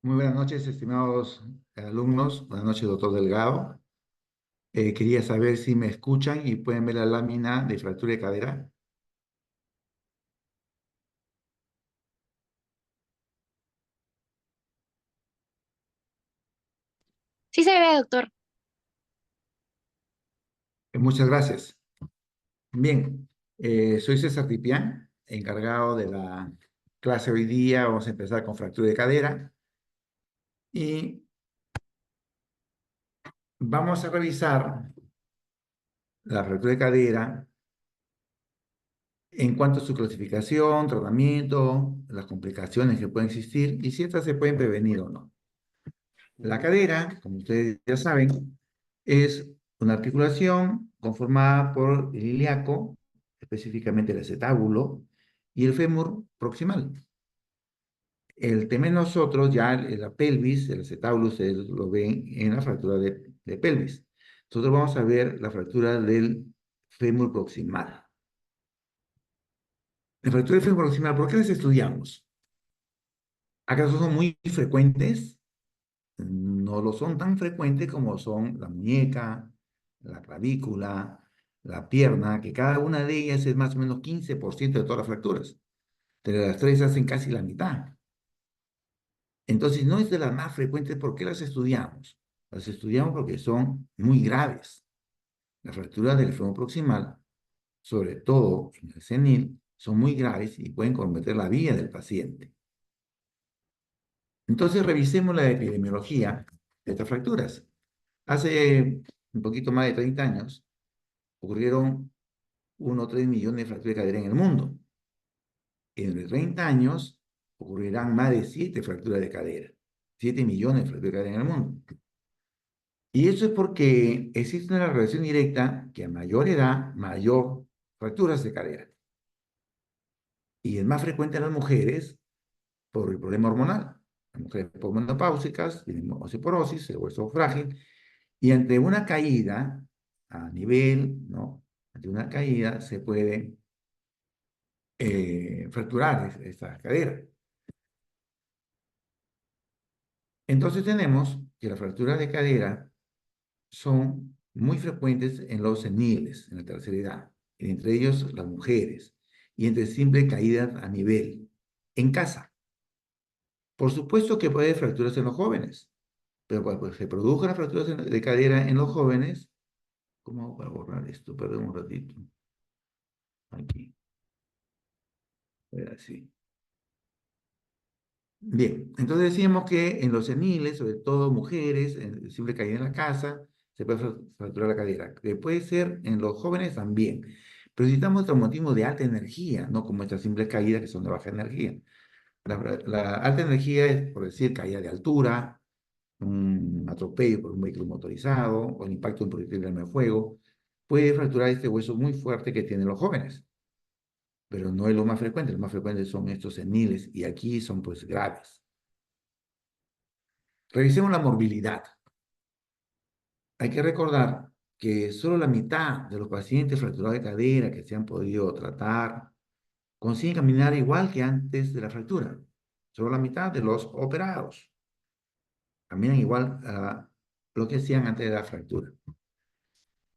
Muy buenas noches, estimados alumnos. Buenas noches, doctor Delgado. Quería saber si me escuchan y pueden ver la lámina de fractura de cadera. Sí se ve, doctor. Muchas gracias. Bien, soy César Tipián, encargado de la clase hoy día. Vamos a empezar con fractura de cadera y vamos a revisar la fractura de cadera en cuanto a su clasificación, tratamiento, las complicaciones que pueden existir y si estas se pueden prevenir o no. La cadera, como ustedes ya saben, es una articulación conformada por el ilíaco, específicamente el acetábulo, y el fémur proximal. El tema de nosotros, ya la pelvis, el acetábulo, ustedes lo ven en la fractura de pelvis. Nosotros vamos a ver la fractura del fémur proximal. La fractura del fémur proximal, ¿por qué las estudiamos? ¿Acaso son muy frecuentes? No lo son tan frecuentes como son la muñeca, la clavícula, la pierna, que cada una de ellas es más o menos 15% de todas las fracturas. Pero las tres hacen casi la mitad. Entonces, no es de las más frecuentes. ¿Por qué las estudiamos? Las estudiamos porque son muy graves. Las fracturas del fémur proximal, sobre todo en el senil, son muy graves y pueden comprometer la vida del paciente. Entonces, revisemos la epidemiología de estas fracturas. Hace un poquito más de 30 años ocurrieron 1,3 millones de fracturas de cadera en el mundo. En 30 años ocurrirán más de 7 fracturas de cadera. 7 millones de fracturas de cadera en el mundo. Y eso es porque existe una relación directa que a mayor edad, mayor fracturas de cadera. Y es más frecuente en las mujeres por el problema hormonal. Las mujeres posmenopáusicas tienen osteoporosis, el hueso frágil, y ante una caída a nivel, ¿no? Ante una caída se puede fracturar esta cadera. Entonces tenemos que las fracturas de cadera son muy frecuentes en los seniles, en la tercera edad, entre ellos las mujeres, y entre simples caídas a nivel, en casa. Por supuesto que puede haber fracturas en los jóvenes, pero cuando se produzcan las fracturas de cadera en los jóvenes, ¿cómo voy a borrar esto? Perdón un ratito. Aquí. Así. Bien, entonces decíamos que en los seniles, sobre todo mujeres, en simple caída en la casa, se puede fracturar la cadera. Que puede ser en los jóvenes también. Pero necesitamos traumatismos de alta energía, no como estas simples caídas que son de baja energía. La alta energía es, por decir, caída de altura, un atropello por un vehículo motorizado o el impacto de un proyectil de arma de fuego. Puede fracturar este hueso muy fuerte que tienen los jóvenes, pero no es lo más frecuente. Lo más frecuente son estos seniles y aquí son pues graves. Revisemos la morbilidad. Hay que recordar que solo la mitad de los pacientes fracturados de cadera que se han podido tratar consiguen caminar igual que antes de la fractura. Solo la mitad de los operados caminan igual a lo que hacían antes de la fractura.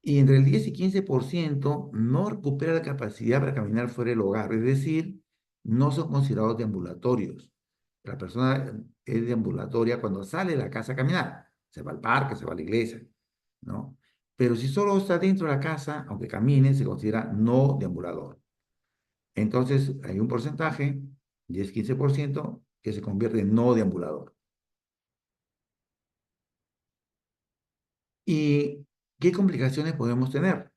Y entre el 10 y 15% no recupera la capacidad para caminar fuera del hogar, es decir, no son considerados deambulatorios. La persona es deambulatoria cuando sale de la casa a caminar, se va al parque, se va a la iglesia, ¿no? Pero si solo está dentro de la casa, aunque camine, se considera no deambulador. Entonces, hay un porcentaje, 10-15%, que se convierte en no deambulador. ¿Y qué complicaciones podemos tener?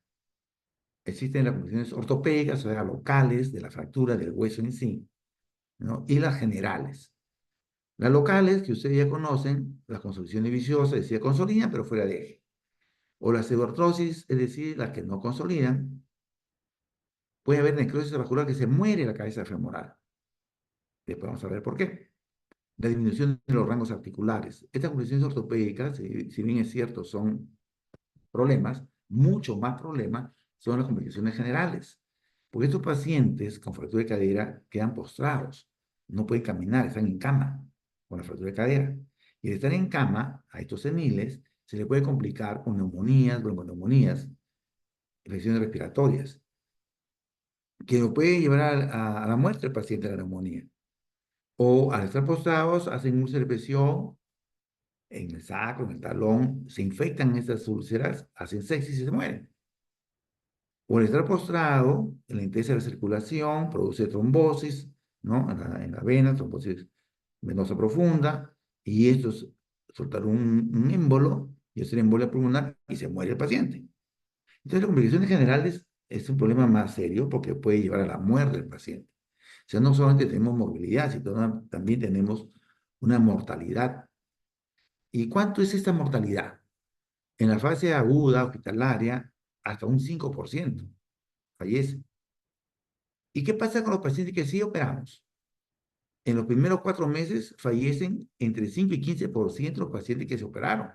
Existen las complicaciones ortopédicas, o sea, locales de la fractura del hueso en sí, ¿no? Y las generales. Las locales, que ustedes ya conocen, las consolidaciones viciosas, es decir, consolidan, pero fuera de eje. O la pseudoartrosis, es decir, las que no consolidan. Puede haber necrosis vascular que se muere la cabeza femoral. Después vamos a ver por qué. La disminución de los rangos articulares. Estas complicaciones ortopédicas, si bien es cierto, son problemas, mucho más problemas son las complicaciones generales. Porque estos pacientes con fractura de cadera quedan postrados, no pueden caminar, están en cama. con la fractura de cadera. Y al estar en cama, a estos seniles se le puede complicar con neumonías, bronconeumonías, infecciones respiratorias, que lo puede llevar a la muerte del paciente de la neumonía. O al estar postrados, hacen úlceras de presión en el sacro, en el talón, se infectan estas úlceras, hacen sepsis y se mueren. O al estar postrado, enlentece la circulación, produce trombosis, ¿no? En la vena, trombosis venosa profunda, y esto es soltar un émbolo, y hacer embolia pulmonar, y se muere el paciente. Entonces, las complicaciones generales es un problema más serio porque puede llevar a la muerte del paciente. O sea, no solamente tenemos movilidad, sino también tenemos una mortalidad. ¿Y cuánto es esta mortalidad? En la fase aguda, hospitalaria, hasta un 5% fallece. ¿Y qué pasa con los pacientes que sí operamos? En los primeros 4 meses fallecen entre 5 y 15% los pacientes que se operaron.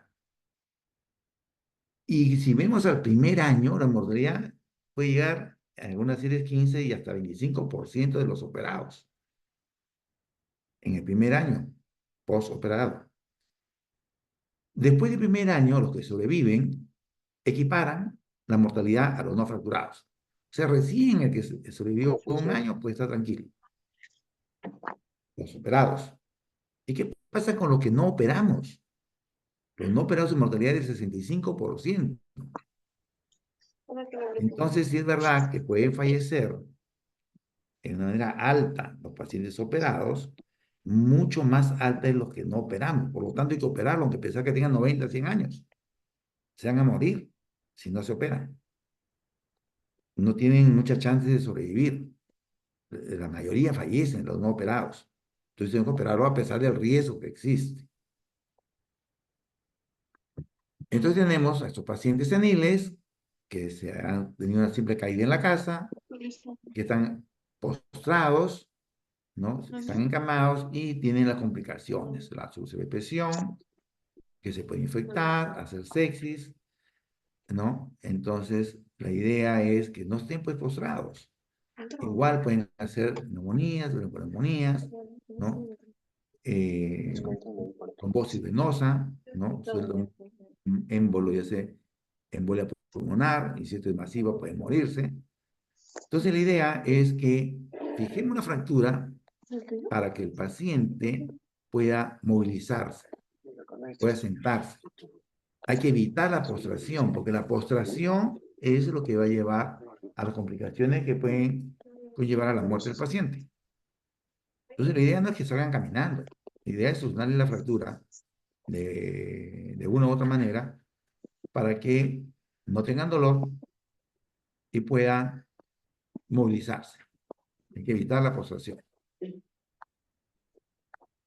Y si vemos al primer año, la mortalidad puede llegar en algunas series 15 y hasta 25% de los operados en el primer año postoperado. Después del primer año, los que sobreviven equiparan la mortalidad a los no fracturados. O sea, recién el que sobrevivió un año puede estar tranquilo, los operados. ¿Y qué pasa con los que no operamos? Los no operados en mortalidad del 65%. Entonces, sí es verdad que pueden fallecer en una manera alta los pacientes operados, mucho más alta de los que no operamos. Por lo tanto, hay que operarlo, aunque pensar que tengan 90, 100 años. Se van a morir si no se operan. No tienen muchas chances de sobrevivir. La mayoría fallecen, los no operados. Entonces, tenemos que operarlo a pesar del riesgo que existe. Entonces, tenemos a estos pacientes seniles que se han tenido una simple caída en la casa, que están postrados, ¿no? Están encamados y tienen las complicaciones, la subpresión, que se puede infectar, hacer sepsis, ¿no? Entonces, la idea es que no estén pues postrados. Igual pueden hacer neumonías, bronconeumonías, ¿no? Eh, trombosis venosa, ¿no? Suelta un émbolo, ya sea embolia pulmonar, y si esto es masivo, puede morirse. Entonces, la idea es que fijemos una fractura para que el paciente pueda movilizarse, pueda sentarse. Hay que evitar la postración, porque la postración es lo que va a llevar a las complicaciones que pueden conllevar a la muerte del paciente. Entonces, la idea no es que salgan caminando. La idea es solucionarle la fractura de una u otra manera para que no tengan dolor y puedan movilizarse. Hay que evitar la postración.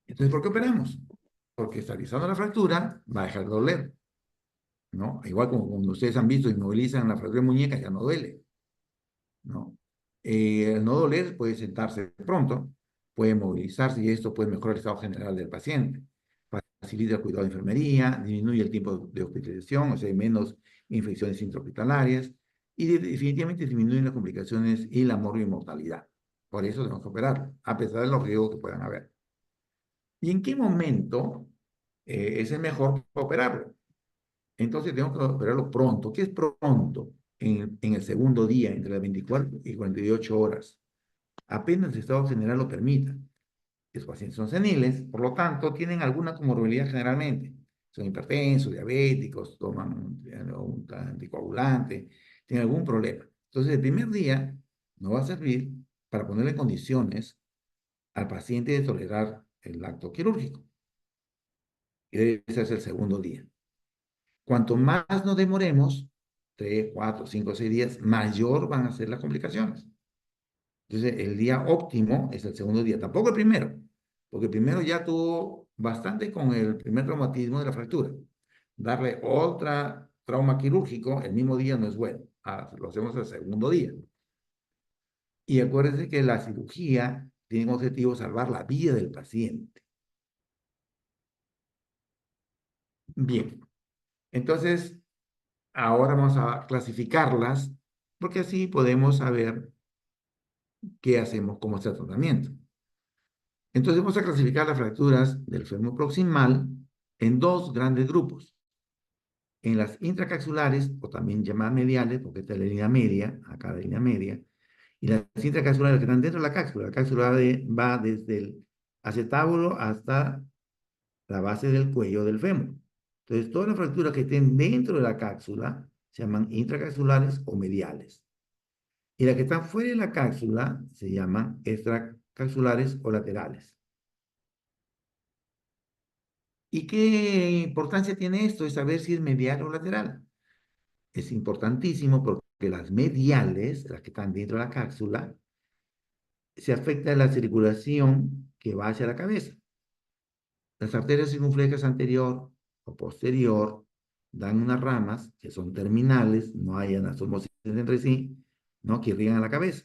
Entonces, ¿por qué operamos? Porque estabilizando la fractura va a dejar de doler, ¿no? Igual como cuando ustedes han visto, inmovilizan la fractura de muñeca, ya no duele, ¿no? Al no doler, puede sentarse pronto, puede movilizarse y esto puede mejorar el estado general del paciente. Facilita el cuidado de enfermería, disminuye el tiempo de hospitalización, o sea, hay menos infecciones intrahospitalarias y definitivamente disminuye las complicaciones y la mortalidad. Por eso tenemos que operar, a pesar de los riesgos que puedan haber. ¿Y en qué momento es el mejor para operarlo? Entonces tenemos que operarlo pronto. ¿Qué es pronto? En el segundo día, entre las 24 y 48 horas. Apenas el estado general lo permita. Los pacientes son seniles, por lo tanto, tienen alguna comorbilidad generalmente. Son hipertensos, diabéticos, toman un anticoagulante, tienen algún problema. Entonces, el primer día no va a servir para ponerle en condiciones al paciente de tolerar el acto quirúrgico. Y debe ser el segundo día. Cuanto más nos demoremos, 3, 4, 5, 6 días, mayor van a ser las complicaciones. Entonces, el día óptimo es el segundo día, tampoco el primero, porque el primero ya tuvo bastante con el primer traumatismo de la fractura. Darle otra trauma quirúrgico el mismo día no es bueno. Lo hacemos el segundo día. Y acuérdense que la cirugía tiene como objetivo salvar la vida del paciente. Bien, entonces ahora vamos a clasificarlas, porque así podemos saber qué hacemos como este tratamiento. Entonces vamos a clasificar las fracturas del fémur proximal en dos grandes grupos. En las intracapsulares, o también llamadas mediales, porque esta es la línea media, acá la línea media, y las intracapsulares que están dentro de la cápsula. La cápsula va desde el acetábulo hasta la base del cuello del fémur. Entonces, todas las fracturas que estén dentro de la cápsula se llaman intracapsulares o mediales. Y las que están fuera de la cápsula se llaman extracapsulares o laterales. ¿Y qué importancia tiene esto de saber si es medial o lateral? Es importantísimo porque las mediales, las que están dentro de la cápsula, se afecta la circulación que va hacia la cabeza. Las arterias circunflexas anterior o posterior dan unas ramas que son terminales, no hay anastomosis entre sí, ¿no? Que irrigan a la cabeza.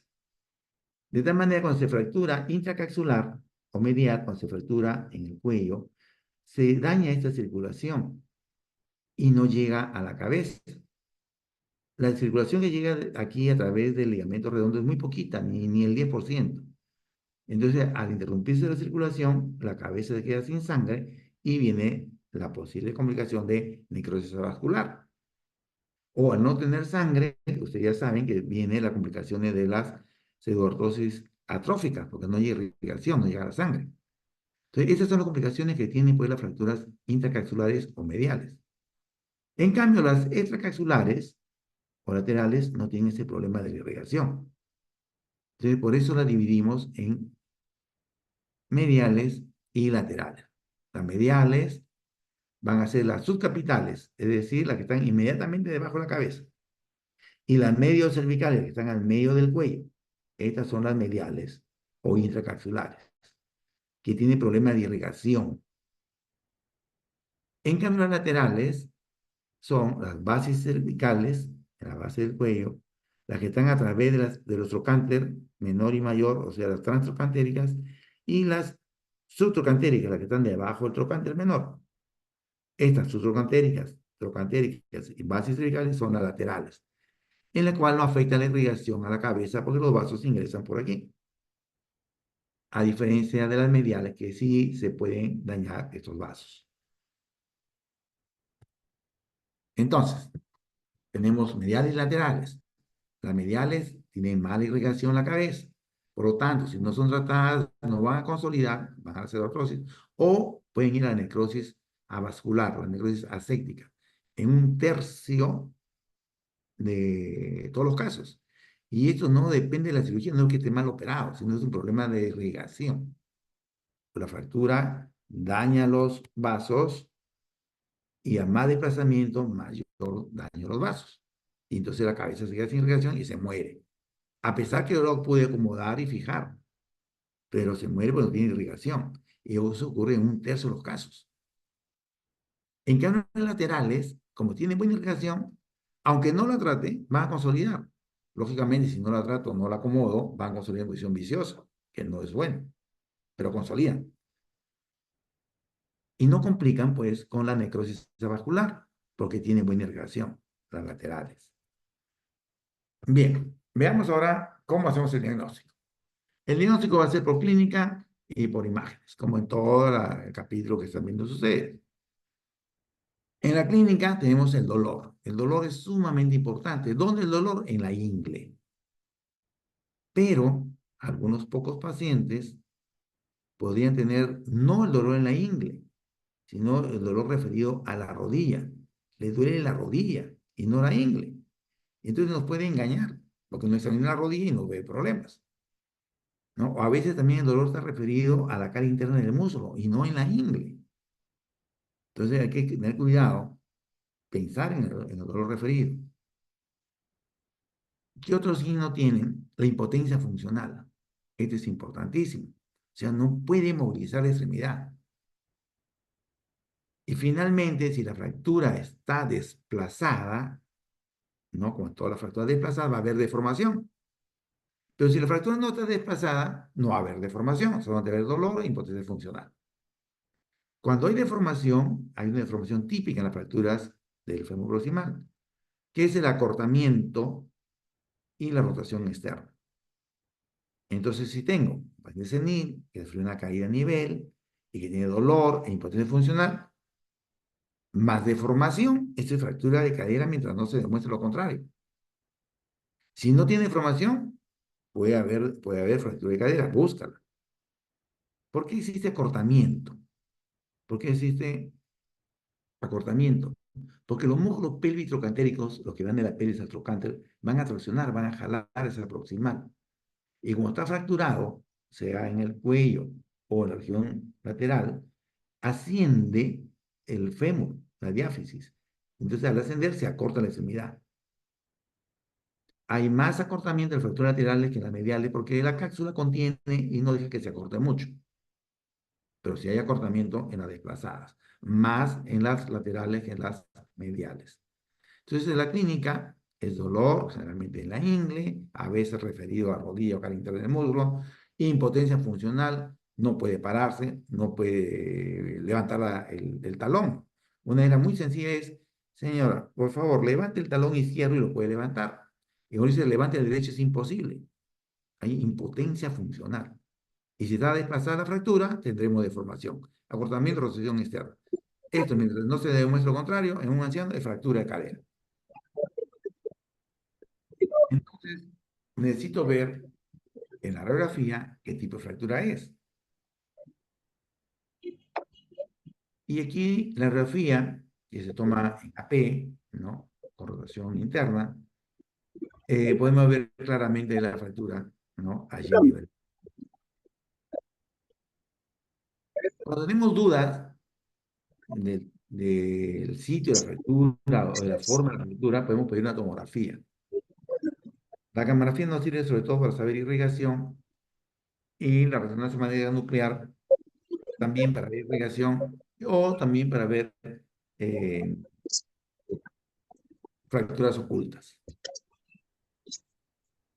De tal manera, cuando se fractura intracapsular o medial, cuando se fractura en el cuello, se daña esta circulación y no llega a la cabeza. La circulación que llega aquí a través del ligamento redondo es muy poquita, ni el 10%. Entonces, al interrumpirse la circulación, la cabeza se queda sin sangre y viene la posible complicación de necrosis vascular. O al no tener sangre, ustedes ya saben que viene la complicación de las pseudoartrosis atróficas, porque no llega irrigación, no llega la sangre. Entonces, esas son las complicaciones que tienen pues las fracturas intracapsulares o mediales. En cambio, las extracapsulares o laterales no tienen ese problema de la irrigación. Entonces, por eso la dividimos en mediales y laterales. Las mediales van a ser las subcapitales, es decir, las que están inmediatamente debajo de la cabeza. Y las medios cervicales, que están al medio del cuello. Estas son las mediales o intracapsulares, que tienen problemas de irrigación. En cambio, las laterales son las bases cervicales, en la base del cuello, las que están a través de los trocánter menor y mayor, o sea, las transtrocantéricas, y las subtrocantéricas, las que están debajo del trocánter menor. Estas subtrocantéricas, trocantéricas y bases cervicales son las laterales, en la cual no afecta la irrigación a la cabeza porque los vasos ingresan por aquí. A diferencia de las mediales, que sí se pueden dañar estos vasos. Entonces, tenemos mediales y laterales. Las mediales tienen mala irrigación en la cabeza. Por lo tanto, si no son tratadas, no van a consolidar, van a hacer artrosis, o pueden ir a la necrosis avascular, la necrosis aséptica, en un tercio de todos los casos. Y esto no depende de la cirugía, no es que esté mal operado, sino es un problema de irrigación. La fractura daña los vasos y a más desplazamiento, mayor daño a los vasos. Y entonces la cabeza se queda sin irrigación y se muere. A pesar que yo lo pude acomodar y fijar, pero se muere porque no tiene irrigación. Y eso ocurre en un tercio de los casos. En cambio, los laterales, como tienen buena irrigación, aunque no la trate, van a consolidar. Lógicamente, si no la trato, no la acomodo, van a consolidar en posición viciosa, que no es bueno, pero consolidan. Y no complican, pues, con la necrosis vascular, porque tienen buena irrigación, las laterales. Bien, veamos ahora cómo hacemos el diagnóstico. El diagnóstico va a ser por clínica y por imágenes, como en todo el capítulo que están viendo ustedes. En la clínica tenemos el dolor. El dolor es sumamente importante. ¿Dónde el dolor? En la ingle. Pero algunos pocos pacientes podrían tener no el dolor en la ingle, sino el dolor referido a la rodilla. Le duele la rodilla y no la ingle. Entonces nos puede engañar, porque no examina la rodilla y no ve problemas, ¿no? O a veces también el dolor está referido a la cara interna del muslo y no en la ingle. Entonces hay que tener cuidado, pensar en el dolor referido. ¿Qué otro signo tienen? La impotencia funcional. Este es importantísimo. O sea, no puede movilizar la extremidad. Y finalmente, si la fractura está desplazada, ¿no? Como toda la fractura desplazada, va a haber deformación. Pero si la fractura no está desplazada, no va a haber deformación, solo va a haber dolor e impotencia funcional. Cuando hay una deformación típica en las fracturas del fémur proximal, que es el acortamiento y la rotación externa. Entonces, si tengo un paciente senil que sufrió una caída a nivel y que tiene dolor e impotencia funcional, más deformación, esto es fractura de cadera mientras no se demuestre lo contrario. Si no tiene deformación, puede haber fractura de cadera, búscala. ¿Por qué existe acortamiento? ¿Por qué existe acortamiento? Porque los músculos pélvico-trocantéricos, los que van de la pelvis al trocánter, van a traccionar, van a jalar ese proximal. Y como está fracturado, sea en el cuello o en la región lateral, asciende el fémur, la diáfisis. Entonces, al ascender, se acorta la extremidad. Hay más acortamiento en fracturas laterales que en las mediales porque la cápsula contiene y no deja que se acorte mucho. Pero sí hay acortamiento en las desplazadas, más en las laterales que en las mediales. Entonces, en la clínica es dolor, generalmente en la ingle, a veces referido a rodilla o cara interna del muslo, impotencia funcional, no puede pararse, no puede levantar el talón. Una manera muy sencilla es, señora, por favor, levante el talón izquierdo y lo puede levantar. Y cuando dice levante el derecho es imposible. Hay impotencia funcional. Y si está desplazada la fractura, tendremos deformación, acortamiento, rotación externa. Esto, mientras no se demuestre lo contrario, en un anciano es fractura de cadera. Entonces, necesito ver en la radiografía qué tipo de fractura es. Y aquí la radiografía, que se toma en AP, ¿no? Con rotación interna, podemos ver claramente la fractura, ¿no? Allí a nivel. Cuando tenemos dudas del sitio de la fractura o de la forma de la fractura, podemos pedir una tomografía. La camografía nos sirve sobre todo para saber irrigación y la resonancia magnética nuclear también para ver irrigación o también para ver eh, fracturas ocultas.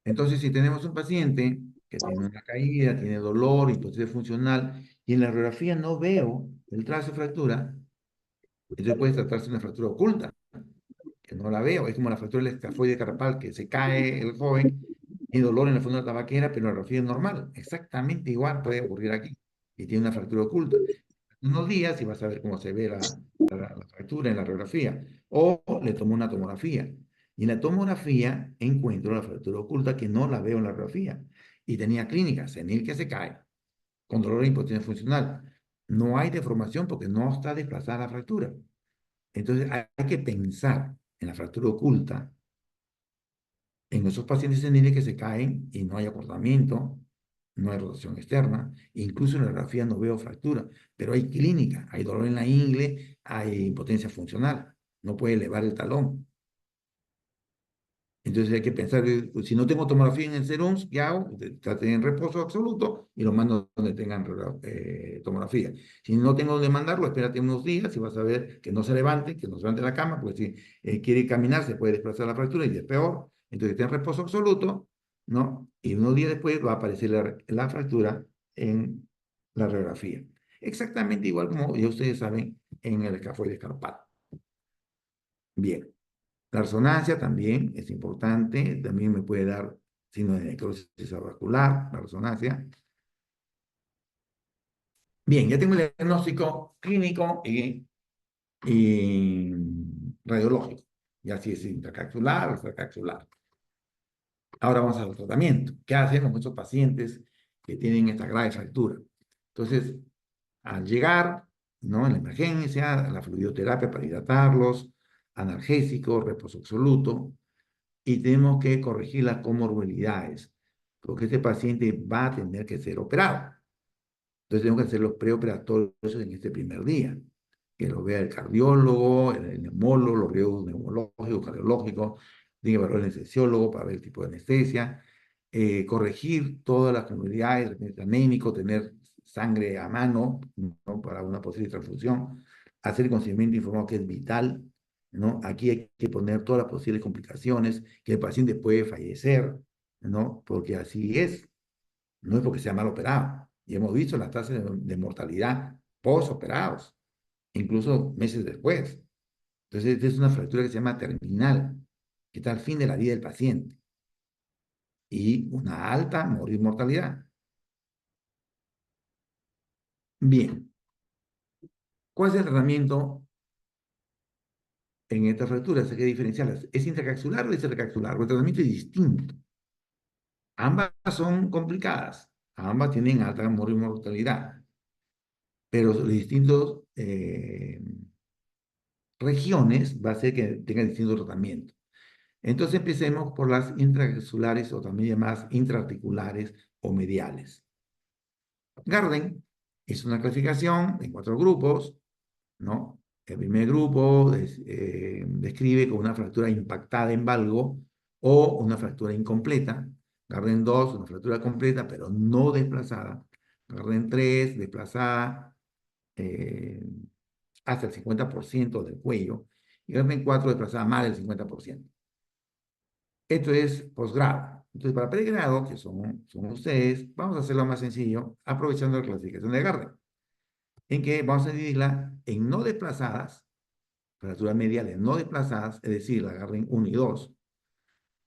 Entonces, si tenemos un paciente que tiene una caída, tiene dolor, impotencia funcional, y en la radiografía no veo el trazo de fractura, entonces puede tratarse de una fractura oculta, que no la veo. Es como la fractura del escafoide carpal, que se cae el joven, tiene dolor en el fondo de la tabaquera, pero la radiografía es normal. Exactamente igual puede ocurrir aquí, y tiene una fractura oculta. Unos días y vas a ver cómo se ve la fractura en la radiografía. O le tomo una tomografía. Y en la tomografía encuentro la fractura oculta que no la veo en la radiografía. Y tenía clínica, senil que se cae, con dolor e impotencia funcional. No hay deformación porque no está desplazada la fractura. Entonces hay que pensar en la fractura oculta, en esos pacientes seniles que se caen y no hay acortamiento, no hay rotación externa, incluso en la radiografía no veo fractura, pero hay clínica, hay dolor en la ingle, hay impotencia funcional, no puede elevar el talón. Entonces hay que pensar, pues, si no tengo tomografía en el serums, ¿qué hago? Trate en reposo absoluto y lo mando donde tengan tomografía. Si no tengo donde mandarlo, espérate unos días y vas a ver que no se levante, que no se levante la cama, porque si quiere caminar se puede desplazar la fractura y es peor. Entonces está en reposo absoluto, ¿no? Y unos días después va a aparecer la fractura en la radiografía. Exactamente igual como ya ustedes saben en el escafoide carpal. Bien. La resonancia también es importante, también me puede dar signo de necrosis auricular, la resonancia. Bien, ya tengo el diagnóstico clínico y radiológico. Ya si es intracapsular o extracapsular. Ahora vamos al tratamiento. ¿Qué hacemos con estos pacientes que tienen esta grave fractura? Entonces, al llegar, ¿no? En la emergencia, la fluidoterapia para hidratarlos, analgésico, reposo absoluto, y tenemos que corregir las comorbilidades, porque este paciente va a tener que ser operado. Entonces tenemos que hacer los preoperatorios en este primer día, que lo vea el cardiólogo, el neumólogo, los riesgos neumológicos, cardiológicos, tiene que evaluar el anestesiólogo para ver el tipo de anestesia, corregir todas las comorbilidades, anémico, tener sangre a mano, ¿no? Para una posible transfusión, hacer el consentimiento informado que es vital, ¿no? Aquí hay que poner todas las posibles complicaciones, que el paciente puede fallecer, ¿no? Porque así es, no es porque sea mal operado. Y hemos visto las tasas de mortalidad post-operados, incluso meses después. Entonces, esta es una fractura que se llama terminal, que está al fin de la vida del paciente. y una alta mortalidad. Bien, ¿cuál es el tratamiento en estas fracturas? Hay que diferenciarlas. ¿Es intracapsular o es extracapsular? El tratamiento es distinto. Ambas son complicadas, ambas tienen alta mortalidad, pero los distintos regiones va a ser que tengan distinto tratamiento. Entonces empecemos por las intracapsulares o también llamadas intraarticulares o mediales. Garden es una clasificación en 4 grupos, ¿no? El primer grupo describe como una fractura impactada en valgo o una fractura incompleta. Garden 2, una fractura completa pero no desplazada. Garden 3, desplazada eh, hasta el 50% del cuello. Y Garden 4, desplazada más del 50%. Esto es posgrado. Entonces, para pregrado, que son ustedes, vamos a hacerlo más sencillo, aprovechando la clasificación de Garden, en que vamos a dividirla en no desplazadas, fracturas mediales no desplazadas, es decir, la Garden 1 y 2,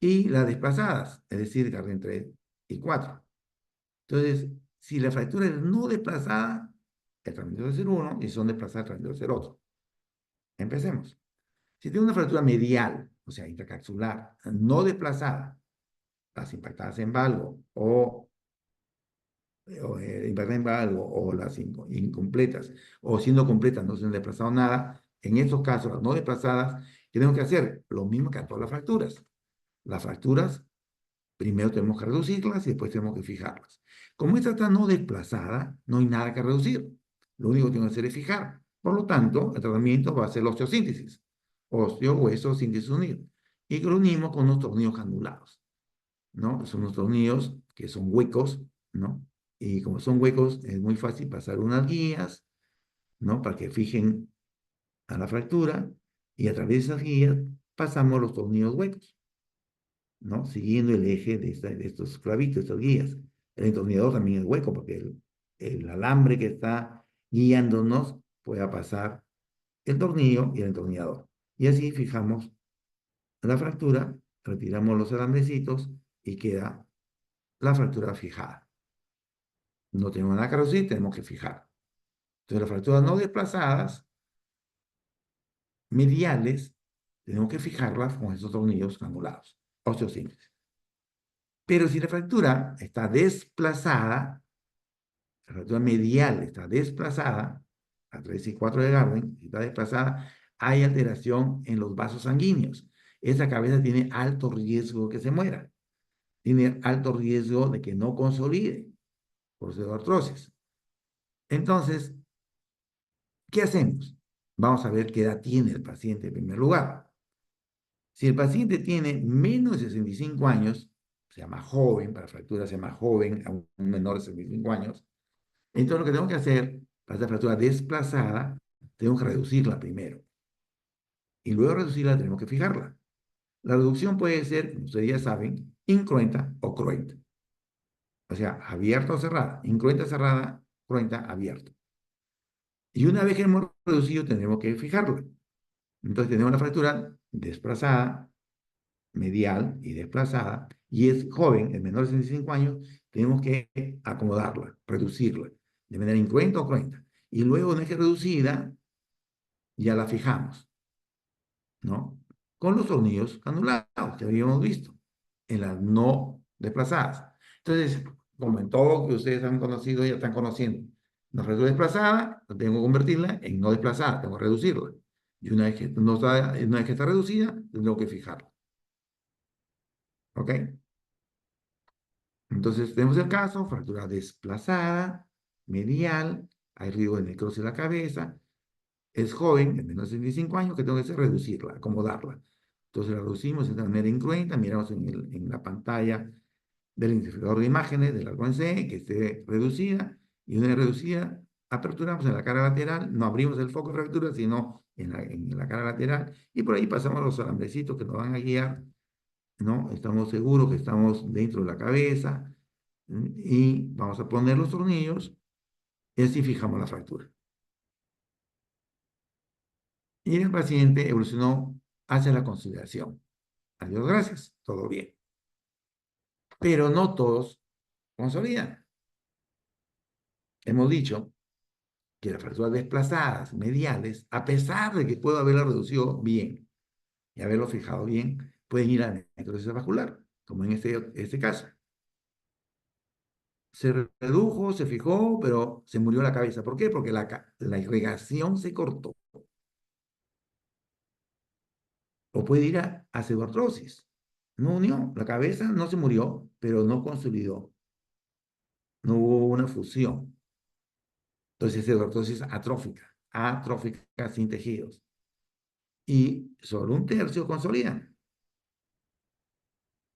y las desplazadas, es decir, Garden 3 y 4. Entonces, si la fractura es no desplazada, el tratamiento debe ser uno, y si son desplazadas, el tratamiento debe ser otro. Empecemos. Si tiene una fractura medial, o sea, intracapsular, no desplazada, las impactadas en valgo impactadas en valgo o las incompletas, o siendo completas no se han desplazado nada, en estos casos, las no desplazadas, ¿qué tenemos que hacer? Lo mismo que a todas las fracturas. Las fracturas, primero tenemos que reducirlas y después tenemos que fijarlas. Como esta está no desplazada, no hay nada que reducir. Lo único que tengo que hacer es fijar. Por lo tanto, el tratamiento va a ser la osteosíntesis. Osteo, hueso, síntesis unido. Y que lo unimos con unos tornillos anulados, ¿no? Que son unos tornillos que son huecos, ¿no? Y como son huecos, es muy fácil pasar unas guías, ¿no? Para que fijen a la fractura y a través de esas guías pasamos los tornillos huecos, ¿no? Siguiendo el eje de estos clavitos, estas guías. El entornillador también es hueco porque el alambre que está guiándonos puede pasar el tornillo y el entornillador. Y así fijamos la fractura, retiramos los alambrecitos y queda la fractura fijada. No tenemos nada que reducir, tenemos que fijar. Entonces las fracturas no desplazadas, mediales, tenemos que fijarlas con esos tornillos angulados, osteosíntesis. Pero si la fractura está desplazada, la fractura medial está desplazada, a 3 y 4 de Garden, está desplazada, hay alteración en los vasos sanguíneos. Esa cabeza tiene alto riesgo de que se muera. Tiene alto riesgo de que no consolide por osteoartrosis. Entonces, ¿qué hacemos? Vamos a ver qué edad tiene el paciente en primer lugar. Si el paciente tiene menos de 65 años, se llama joven, para fractura se llama joven, a un menor de 65 años, entonces lo que tenemos que hacer para esta fractura desplazada, tenemos que reducirla primero. Y luego de reducirla tenemos que fijarla. La reducción puede ser, como ustedes ya saben, incruenta o cruenta. O sea, abierta o cerrada. Incruenta cerrada, cruenta abierta. Y una vez que hemos reducido, tenemos que fijarla. Entonces tenemos la fractura desplazada, medial y desplazada, y es joven, es menor de 65 años, tenemos que acomodarla, reducirla, de manera incruenta o cruenta. Y luego, una vez que reducida, ya la fijamos, ¿no? Con los tornillos anulados, que habíamos visto, en las no desplazadas. Entonces, como en todo lo que ustedes han conocido, ya están conociendo, la fractura desplazada, tengo que convertirla en no desplazada, tengo que reducirla. Y una vez que, una vez que está reducida, tengo que fijarla. ¿Ok? Entonces, tenemos el caso, fractura desplazada, medial, hay riesgo de necrosis de la cabeza, es joven, de menos de 65 años, que tengo que hacer reducirla, acomodarla. Entonces la reducimos de manera incruenta, miramos en la pantalla del identificador de imágenes del arco C, que esté reducida, y una vez reducida, aperturamos en la cara lateral, no abrimos el foco de fractura, sino en la cara lateral, y por ahí pasamos los alambrecitos que nos van a guiar, ¿no? Estamos seguros que estamos dentro de la cabeza, y vamos a poner los tornillos, y así fijamos la fractura. Y el paciente evolucionó hacia la conciliación. Adiós, gracias, todo bien. pero no todos consolidan. Hemos dicho que las fracturas desplazadas mediales, a pesar de que puedo haberla reducido bien y haberlo fijado bien, pueden ir a necrosis vascular, como en este caso. Se redujo, se fijó, pero se murió la cabeza. ¿Por qué? Porque la irrigación se cortó. O puede ir a pseudoartrosis. No unió, la cabeza no se murió, pero no consolidó. No hubo una fusión. Entonces, pseudoartrosis atrófica sin tejidos. Y solo un tercio consolidan.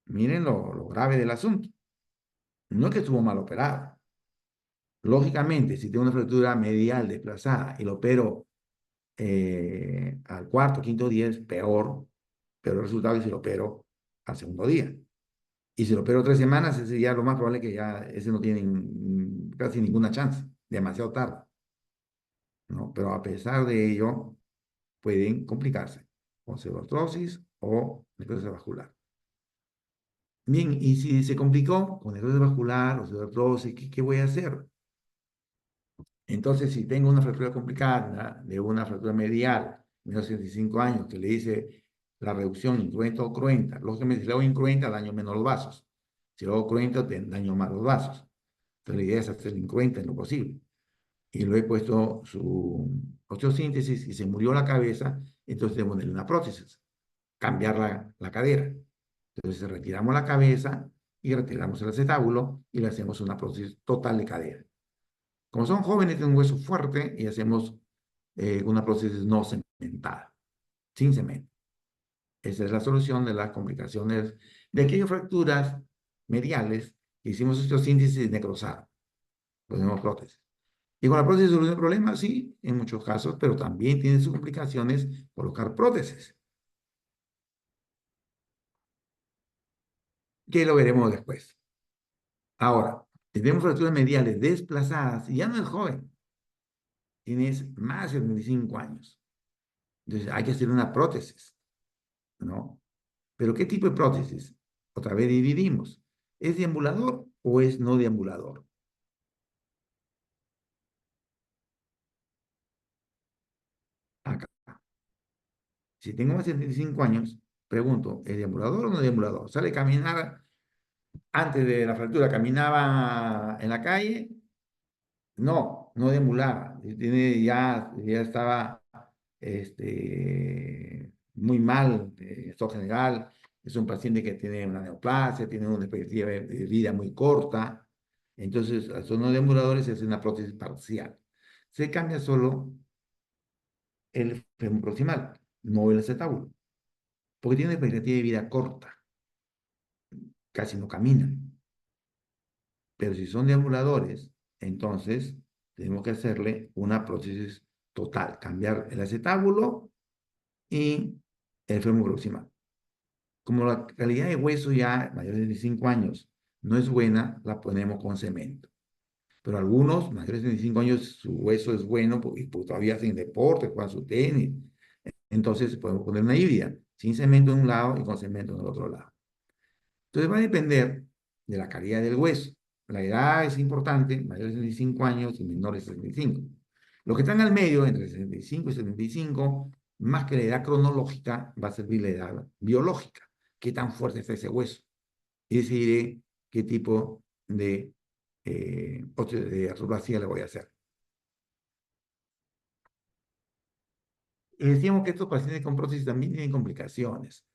Miren lo grave del asunto. No es que estuvo mal operado. Lógicamente, si tengo una fractura medial desplazada y lo opero al cuarto, quinto día, es peor, pero el resultado es si lo opero al segundo día. Y si lo opero 3 semanas, ese ya lo más probable es que ya ese no tiene casi ninguna chance, demasiado tarde, ¿no? Pero a pesar de ello, pueden complicarse con pseudoartrosis o necrosis vascular. Bien, y si se complicó con necrosis vascular o pseudoartrosis, ¿qué voy a hacer? Entonces, si tengo una fractura complicada de una fractura medial, menos de 65 años, que le dice la reducción incruenta o cruenta, lógicamente si le hago incruenta, daño menos los vasos. Si lo hago cruenta, daño más los vasos. Entonces, la idea es hacer incruenta en lo posible. Y lo he puesto su osteosíntesis y se murió la cabeza, entonces debo ponerle una prótesis, cambiar la cadera. Entonces, retiramos la cabeza y retiramos el acetábulo y le hacemos una prótesis total de cadera. Como son jóvenes, tienen un hueso fuerte y hacemos una prótesis no cementada, sin cemento. Esa es la solución de las complicaciones de aquellas fracturas mediales que hicimos osteosíntesis necrosada. Ponemos prótesis. Y con la prótesis soluciona el problema, sí, en muchos casos, pero también tiene sus complicaciones colocar prótesis, que lo veremos después. Ahora, si tenemos fracturas mediales desplazadas, y ya no es joven, tienes más de 75 años. Entonces hay que hacer una prótesis, ¿no? Pero ¿qué tipo de prótesis? Otra vez dividimos. ¿Es deambulador o es no deambulador? Acá. Si tengo más de 75 años, pregunto, ¿es deambulador o no deambulador? ¿Sale a caminar antes de la fractura? ¿Caminaba en la calle? No, no deambulaba. Ya estaba muy mal, estado general. Es un paciente que tiene una neoplasia, tiene una expectativa de vida muy corta. Entonces, a estos no deambuladores se hace una prótesis parcial. Se cambia solo el fémur proximal, no el acetábulo, porque tiene una expectativa de vida corta, casi no caminan. Pero si son deambuladores, entonces tenemos que hacerle una prótesis total, cambiar el acetábulo y el fémur proximal. Como la calidad de hueso ya mayores de 5 años no es buena, la ponemos con cemento. Pero algunos mayores de 25 años su hueso es bueno porque pues, todavía hacen deporte, juegan su tenis. Entonces podemos poner una híbrida, sin cemento en un lado y con cemento en el otro lado. Entonces va a depender de la calidad del hueso. La edad es importante, mayores de 65 años y menores de 65. Los que están al medio, entre 65 y 75, más que la edad cronológica, va a servir la edad biológica. ¿Qué tan fuerte está ese hueso? Y decidiré qué tipo de artroplasia le voy a hacer. Y decíamos que estos pacientes con prótesis también tienen complicaciones.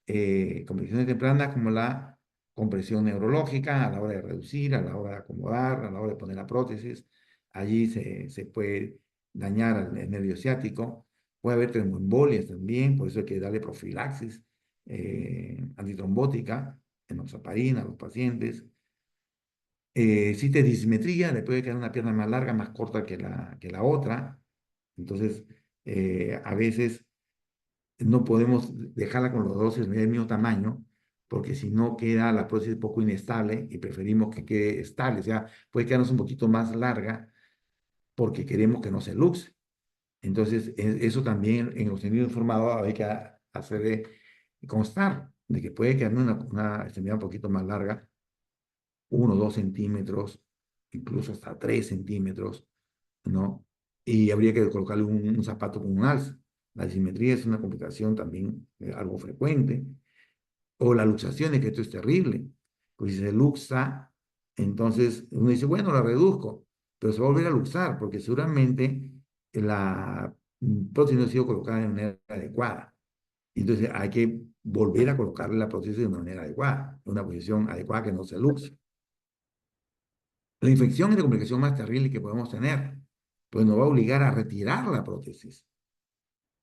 Complicaciones tempranas como la compresión neurológica a la hora de reducir, a la hora de acomodar, a la hora de poner la prótesis. Allí se puede dañar el nervio ciático. Puede haber tromboembolias también, por eso hay que darle profilaxis antitrombótica, enoxaparina a los pacientes. Existe dismetría, le puede quedar una pierna más larga, más corta que la otra. Entonces, a veces no podemos dejarla con los dos del mismo tamaño, porque si no queda la prótesis poco inestable y preferimos que quede estable. O sea, puede quedarnos un poquito más larga porque queremos que no se luxe. Entonces, eso también en los tenidos informados hay que hacer constar de que puede quedar una extremidad un poquito más larga 1 o 2 centímetros, incluso hasta 3 centímetros, ¿no? Y habría que colocarle un zapato con un alza. La disimetría es una complicación también algo frecuente. O la luxación, que esto es terrible. Pues si se luxa, entonces uno dice, bueno, la reduzco, pero se va a volver a luxar, porque seguramente la prótesis no ha sido colocada de manera adecuada. Entonces hay que volver a colocarle la prótesis de una manera adecuada, en una posición adecuada que no se luxe. La infección es la complicación más terrible que podemos tener, pues nos va a obligar a retirar la prótesis,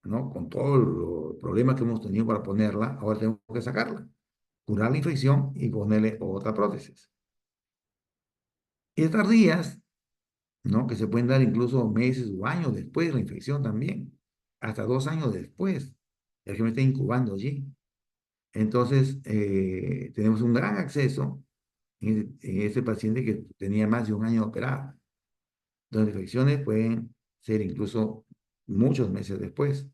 ¿no? Con todos los problemas que hemos tenido para ponerla, ahora tenemos que sacarla, curar la infección y ponerle otra prótesis. Y tardías, ¿no? Que se pueden dar incluso meses o años después de la infección también, hasta 2 años después, el que me está incubando allí. Entonces, tenemos un gran acceso en ese paciente que tenía más de un año operado. Las infecciones pueden ser incluso muchos meses después.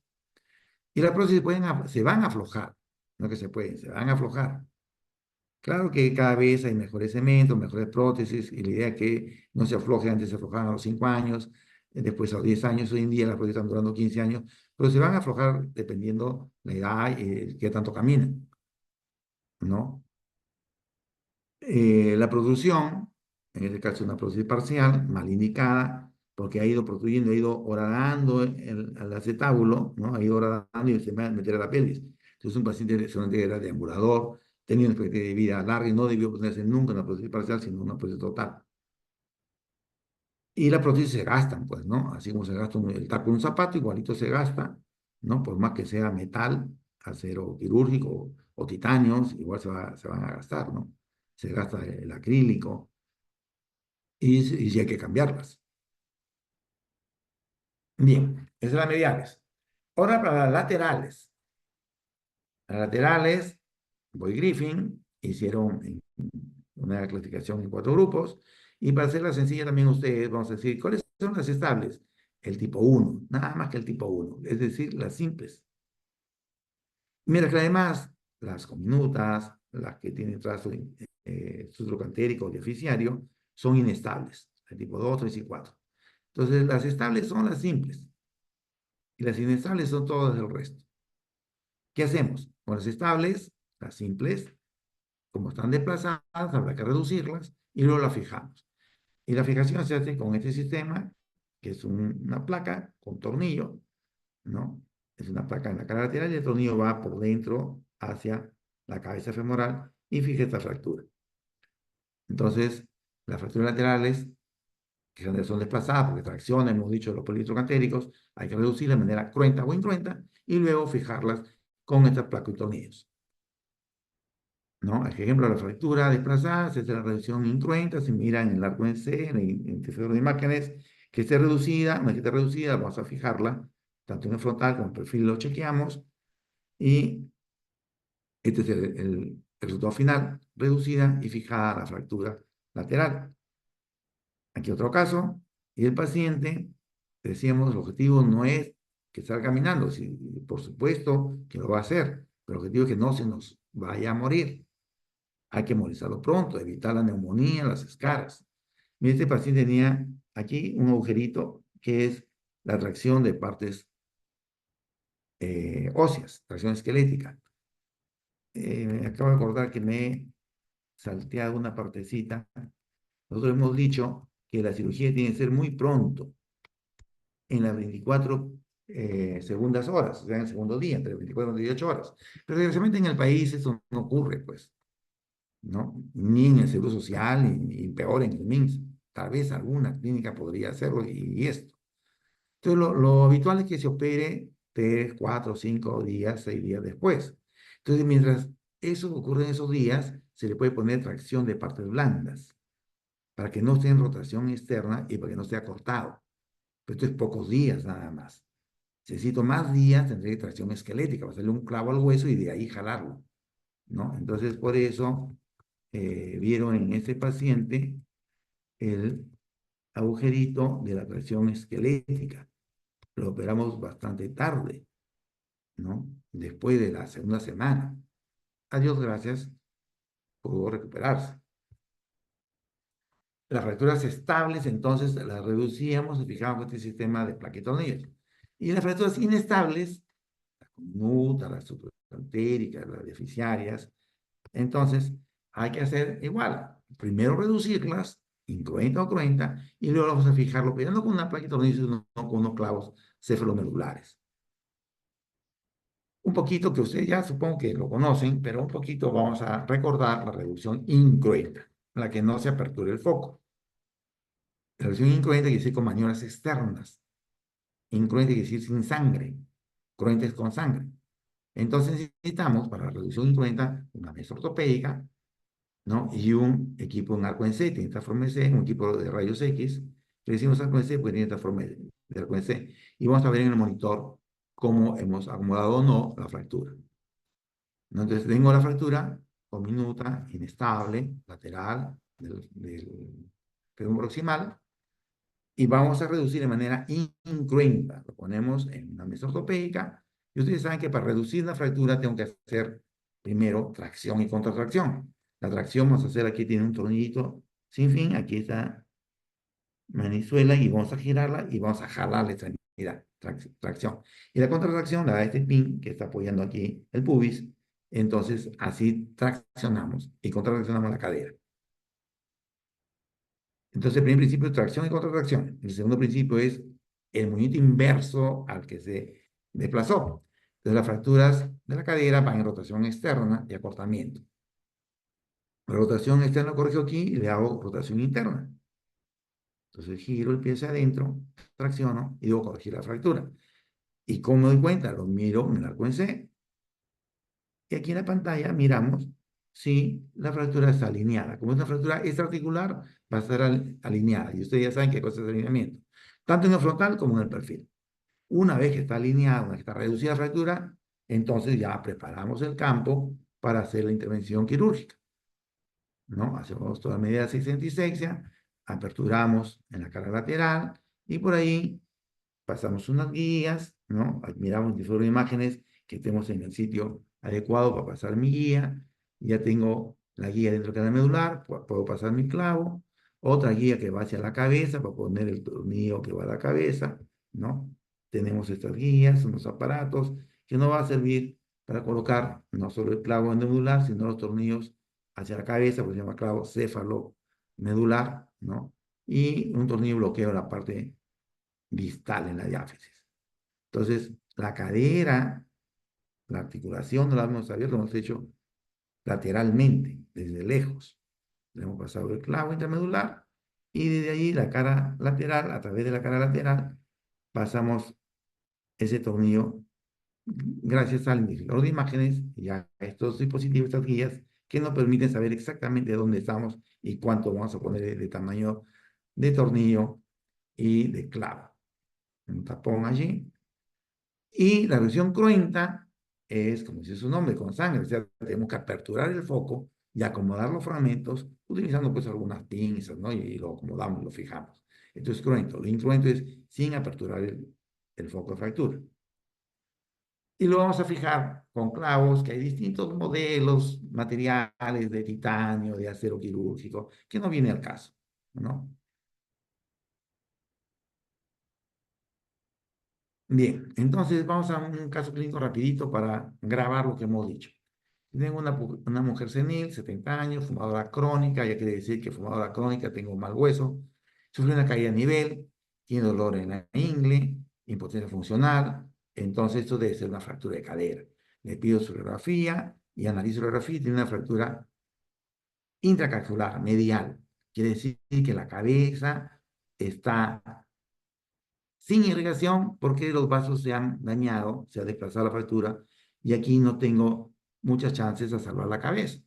Y las prótesis se van a aflojar, no que se pueden, se van a aflojar. Claro que cada vez hay mejores cementos, mejores prótesis, y la idea es que no se afloje, antes se aflojaban a los 5 años, después a los 10 años, hoy en día las prótesis están durando 15 años, pero se van a aflojar dependiendo la edad y qué tanto caminan, ¿no? La producción, en este caso una prótesis parcial, mal indicada, porque ha ido produciendo, ha ido horadando el acetábulo, ¿no? Ha ido horadando y se va a meter a la pelvis. Entonces, un paciente solamente era deambulador, tenía una expectativa de vida larga y no debió ponerse nunca una prótesis parcial, sino una prótesis total. Y las prótesis se gastan, pues, ¿no? Así como se gasta el taco de un zapato, igualito se gasta, ¿no? Por más que sea metal, acero quirúrgico o titanios, igual se van a gastar, ¿no? Se gasta el acrílico y sí hay que cambiarlas. Bien, esas son las mediales. Ahora para las laterales. Las laterales, Boy Griffin hicieron una clasificación en 4 grupos. Y para hacerla sencilla también ustedes, vamos a decir, ¿cuáles son las estables? El tipo 1, nada más que el tipo 1, es decir, las simples. Mientras que además, las comminutas, las que tienen trazo sustrocantérico o deficiario, son inestables, el tipo 2, 3 y 4. Entonces, las estables son las simples y las inestables son todas el resto. ¿Qué hacemos? Con las estables, las simples, como están desplazadas, habrá que reducirlas y luego las fijamos. Y la fijación se hace con este sistema, que es una placa con tornillo, ¿no? Es una placa en la cara lateral y el tornillo va por dentro hacia la cabeza femoral y fija esta fractura. Entonces, las fracturas laterales, que son desplazadas porque traccionan, hemos dicho, los politrocantéricos, hay que reducirlas de manera cruenta o incruenta y luego fijarlas con estas placas y tornillos, ¿no? Por ejemplo, la fractura desplazada, se hace la reducción incruenta, se mira en el arco en C, en el interferón de imágenes, que esté reducida, una que esté reducida, vamos a fijarla, tanto en el frontal como en el perfil lo chequeamos, y este es el resultado final, reducida y fijada la fractura lateral. Aquí otro caso, y el paciente, decíamos, el objetivo no es que salga caminando, si, por supuesto que lo va a hacer, pero el objetivo es que no se nos vaya a morir. Hay que movilizarlo pronto, evitar la neumonía, las escaras. Mire, este paciente tenía aquí un agujerito que es la tracción de partes óseas, tracción esquelética. Me acabo de acordar que me he salteado una partecita. Nosotros hemos dicho que la cirugía tiene que ser muy pronto, en las 24 segundas horas, o sea, en el segundo día, entre 24 y 28 horas. Pero desgraciadamente en el país eso no ocurre, pues, ¿no? Ni en el Seguro Social, ni peor en el MIMS. Tal vez alguna clínica podría hacerlo y esto. Entonces, lo habitual es que se opere 3, 4, 5 días, 6 días después. Entonces, mientras eso ocurre en esos días, se le puede poner tracción de partes blandas para que no esté en rotación externa y para que no esté acortado. Pero esto es pocos días nada más. Si necesito más días, tendré tracción esquelética, va a hacerle un clavo al hueso y de ahí jalarlo, ¿no? Entonces, por eso vieron en este paciente el agujerito de la tracción esquelética. Lo operamos bastante tarde, ¿no? Después de la segunda semana. A Dios gracias, pudo recuperarse. Las fracturas estables, entonces las reducíamos y fijábamos este sistema de plaquetonillos. Y las fracturas inestables, las conminutas, las supraentéricas, las deficiarias, entonces hay que hacer igual. Primero reducirlas, incruenta o cruenta, y luego vamos a fijarlo, pero no con una plaquetonillos, sino con unos clavos cefalomedulares. Un poquito que ustedes ya supongo que lo conocen, pero un poquito vamos a recordar la reducción incruenta, la que no se aperture el foco. La reducción incruenta quiere decir con maniobras externas. Incruenta quiere decir sin sangre. Cruenta es con sangre. Entonces necesitamos para la reducción incruenta una mesa ortopédica, ¿no? Y un equipo en arco en C, tiene esta forma de C, un equipo de rayos X. Le decimos arco en C porque tiene esta forma de arco en C. Y vamos a ver en el monitor cómo hemos acomodado o no la fractura, ¿no? Entonces tengo la fractura minuta, inestable, lateral del fémur proximal, y vamos a reducir de manera incruenta. Lo ponemos en una mesa ortopédica, y ustedes saben que para reducir la fractura tengo que hacer primero tracción y contratracción. La tracción vamos a hacer aquí, tiene un tornillito sin fin, aquí está Venezuela, y vamos a girarla y vamos a jalar la extremidad, tracción. Y la contratracción la da este pin que está apoyando aquí el pubis. Entonces, así traccionamos y contratraccionamos la cadera. Entonces, el primer principio es tracción y contratracción. El segundo principio es el movimiento inverso al que se desplazó. Entonces, las fracturas de la cadera van en rotación externa y acortamiento. La rotación externa lo corrijo aquí y le hago rotación interna. Entonces, giro el pie hacia adentro, tracciono y debo corregir la fractura. ¿Y cómo me doy cuenta? Lo miro en el arco en C. Y aquí en la pantalla miramos si la fractura está alineada. Como es una fractura extraarticular, va a estar alineada. Y ustedes ya saben qué cosa es alineamiento. Tanto en el frontal como en el perfil. Una vez que está alineada, una vez que está reducida la fractura, entonces ya preparamos el campo para hacer la intervención quirúrgica, ¿no? Hacemos toda medida de asestencia, aperturamos en la cara lateral y por ahí pasamos unas guías, ¿no? Miramos diferentes imágenes que estemos en el sitio adecuado para pasar mi guía. Ya tengo la guía dentro del canal medular, puedo pasar mi clavo. Otra guía que va hacia la cabeza para poner el tornillo que va a la cabeza, ¿no? Tenemos estas guías, unos aparatos que nos va a servir para colocar no solo el clavo medular, sino los tornillos hacia la cabeza, porque se llama clavo céfalo medular, ¿no? Y un tornillo bloqueo en la parte distal en la diáfisis. Entonces, la cadera, la articulación no la hemos abierto, lo hemos hecho lateralmente, desde lejos. Le hemos pasado el clavo intermedular y desde ahí la cara lateral, a través de la cara lateral, pasamos ese tornillo gracias al indicador de imágenes y a estos dispositivos, estas guías, que nos permiten saber exactamente dónde estamos y cuánto vamos a poner de tamaño de tornillo y de clavo. Un tapón allí. Y la reducción cruenta es, como dice su nombre, con sangre. O sea, tenemos que aperturar el foco y acomodar los fragmentos utilizando pues algunas pinzas, ¿no? Y lo acomodamos, lo fijamos. Esto es cruento. Lo incruento es sin aperturar el foco de fractura. Y lo vamos a fijar con clavos, que hay distintos modelos, materiales de titanio, de acero quirúrgico, que no viene al caso, ¿no? Bien, entonces vamos a un caso clínico rapidito para grabar lo que hemos dicho. Tengo una mujer senil, 70 años, fumadora crónica, ya quiere decir que fumadora crónica, tengo un mal hueso, sufre una caída a nivel, tiene dolor en la ingle, impotencia funcional, entonces esto debe ser una fractura de cadera. Le pido su radiografía y analizo la radiografía y tiene una fractura intracapsular, medial. Quiere decir que la cabeza está sin irrigación porque los vasos se han dañado, se ha desplazado la fractura y aquí no tengo muchas chances de salvar la cabeza.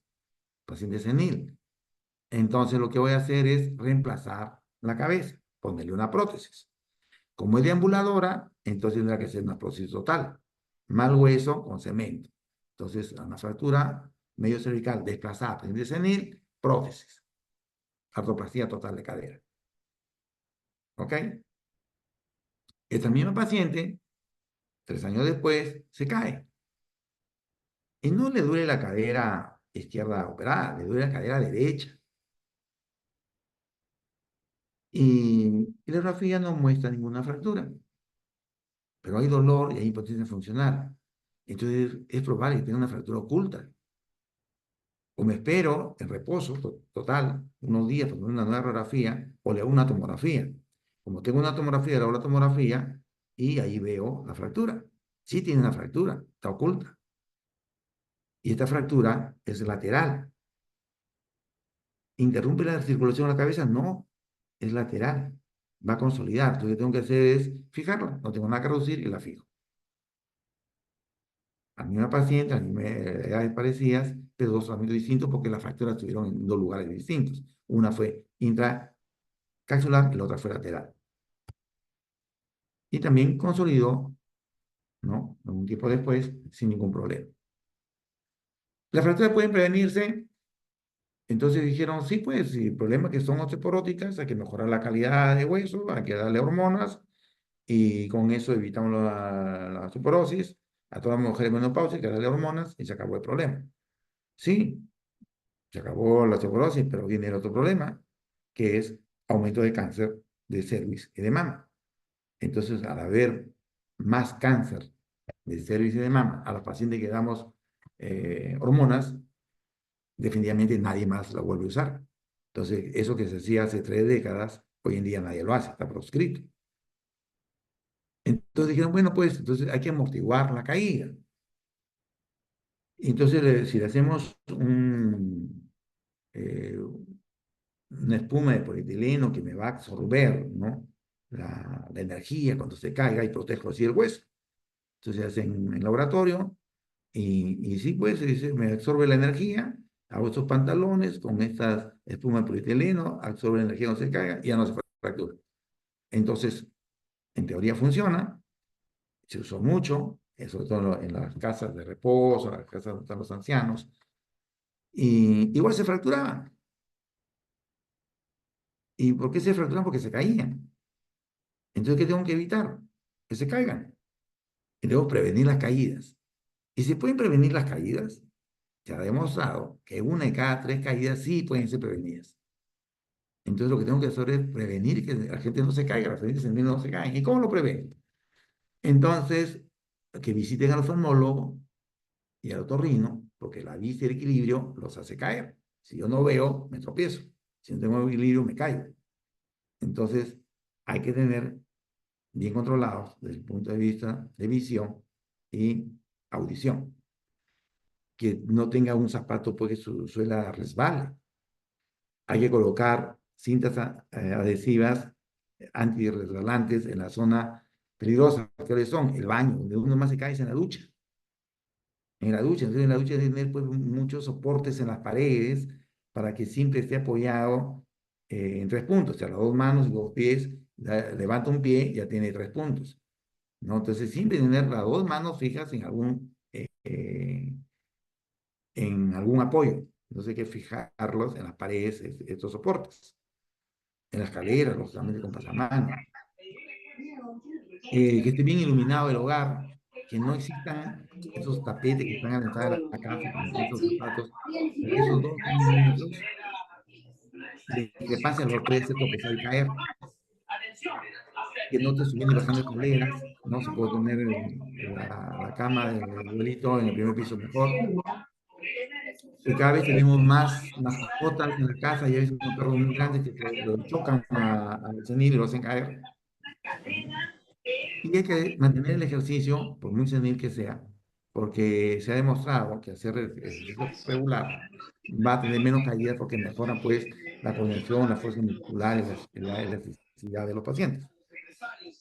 Paciente senil. Entonces lo que voy a hacer es reemplazar la cabeza, ponerle una prótesis. Como es deambuladora, entonces tendrá que ser una prótesis total. Mal hueso con cemento. Entonces, una fractura medio cervical desplazada, paciente senil, prótesis. Artroplastia total de cadera. ¿Ok? Esta misma paciente, 3 años después, se cae. Y no le duele la cadera izquierda operada, le duele la cadera derecha. y la radiografía no muestra ninguna fractura, pero hay dolor y hay impotencia funcional. Entonces es probable que tenga una fractura oculta. O me espero en reposo total, unos días para poner una nueva radiografía, o le hago una tomografía. Como tengo una tomografía, le hago la tomografía y ahí veo la fractura. Sí tiene una fractura, está oculta. Y esta fractura es lateral. ¿Interrumpe la circulación de la cabeza? No, es lateral. Va a consolidar. Entonces, lo que tengo que hacer es fijarla. No tengo nada que reducir y la fijo. A mí una paciente, a mí me edades parecidas, pero dos tratamientos distintos porque las fracturas estuvieron en dos lugares distintos. Una fue intracapsular y la otra fue lateral. Y también consolidó, ¿no? Un tiempo después, sin ningún problema. Las fracturas pueden prevenirse. Entonces dijeron, sí, pues, si el problema es que son osteoporóticas, hay que mejorar la calidad de hueso, hay que darle hormonas, y con eso evitamos la osteoporosis. A todas las mujeres menopáusicas, hay que darle hormonas, y se acabó el problema. Sí, se acabó la osteoporosis, pero viene el otro problema, que es aumento de cáncer de cervix y de mama. Entonces, al haber más cáncer de cervix y de mama a los pacientes que damos hormonas, definitivamente nadie más la vuelve a usar. Entonces, eso que se hacía hace 3 décadas, hoy en día nadie lo hace, está proscrito. Entonces dijeron, bueno, pues entonces hay que amortiguar la caída. Entonces, si le hacemos eh, una espuma de polietileno que me va a absorber, ¿no? La energía cuando se caiga y protejo así el hueso. Entonces se hace en laboratorio y sí, pues me absorbe la energía, hago estos pantalones con estas espumas de polietileno, absorbe la energía cuando se caiga y ya no se fractura. Entonces, en teoría funciona, se usó mucho, sobre todo en las casas de reposo, en las casas donde están los ancianos, y igual se fracturaban. ¿Y por qué se fracturaban? Porque se caían. Entonces, ¿qué tengo que evitar? Que se caigan. Y debo prevenir las caídas. Y si pueden prevenir las caídas, se ha demostrado que una de cada 3 caídas sí pueden ser prevenidas. Entonces, lo que tengo que hacer es prevenir que la gente no se caiga, las familias no se caigan. ¿Y cómo lo prevén? Entonces, que visiten al oftalmólogo y al otorrino, porque la vista y el equilibrio los hace caer. Si yo no veo, me tropiezo. Si no tengo equilibrio, me caigo. Entonces, hay que tener bien controlados desde el punto de vista de visión y audición. Que no tenga un zapato porque su suela resbale. Hay que colocar cintas adhesivas antirresbalantes en la zona peligrosa. ¿Cuáles son? El baño, donde uno más se cae es en la ducha. En la ducha, entonces en la ducha debe tener pues, muchos soportes en las paredes para que siempre esté apoyado en 3 puntos. O sea, las dos manos y los pies, levanta un pie, ya tiene 3 puntos. ¿No? Entonces, siempre tener las dos manos fijas en algún apoyo. Entonces, hay que fijarlos en las paredes, estos soportes. En la escalera, lógicamente con pasamano. Que esté bien iluminado el hogar, que no existan esos tapetes que están a la entrada de la casa, como esos zapatos, porque esos 2 milímetros de discrepancia los puede hacer tropezar y caer. Que no te subiendo y bajando escaleras, ¿no? Si puedo tener la cama del abuelito en el primer piso mejor. Que cada vez tenemos más mascotas en la casa y a veces unos perros muy grandes que lo chocan al senil y lo hacen caer. Y hay que mantener el ejercicio, por muy senil que sea, porque se ha demostrado que hacer ejercicio regular va a tener menos caídas porque mejora pues la coordinación, la fuerza muscular y la elasticidad de los pacientes.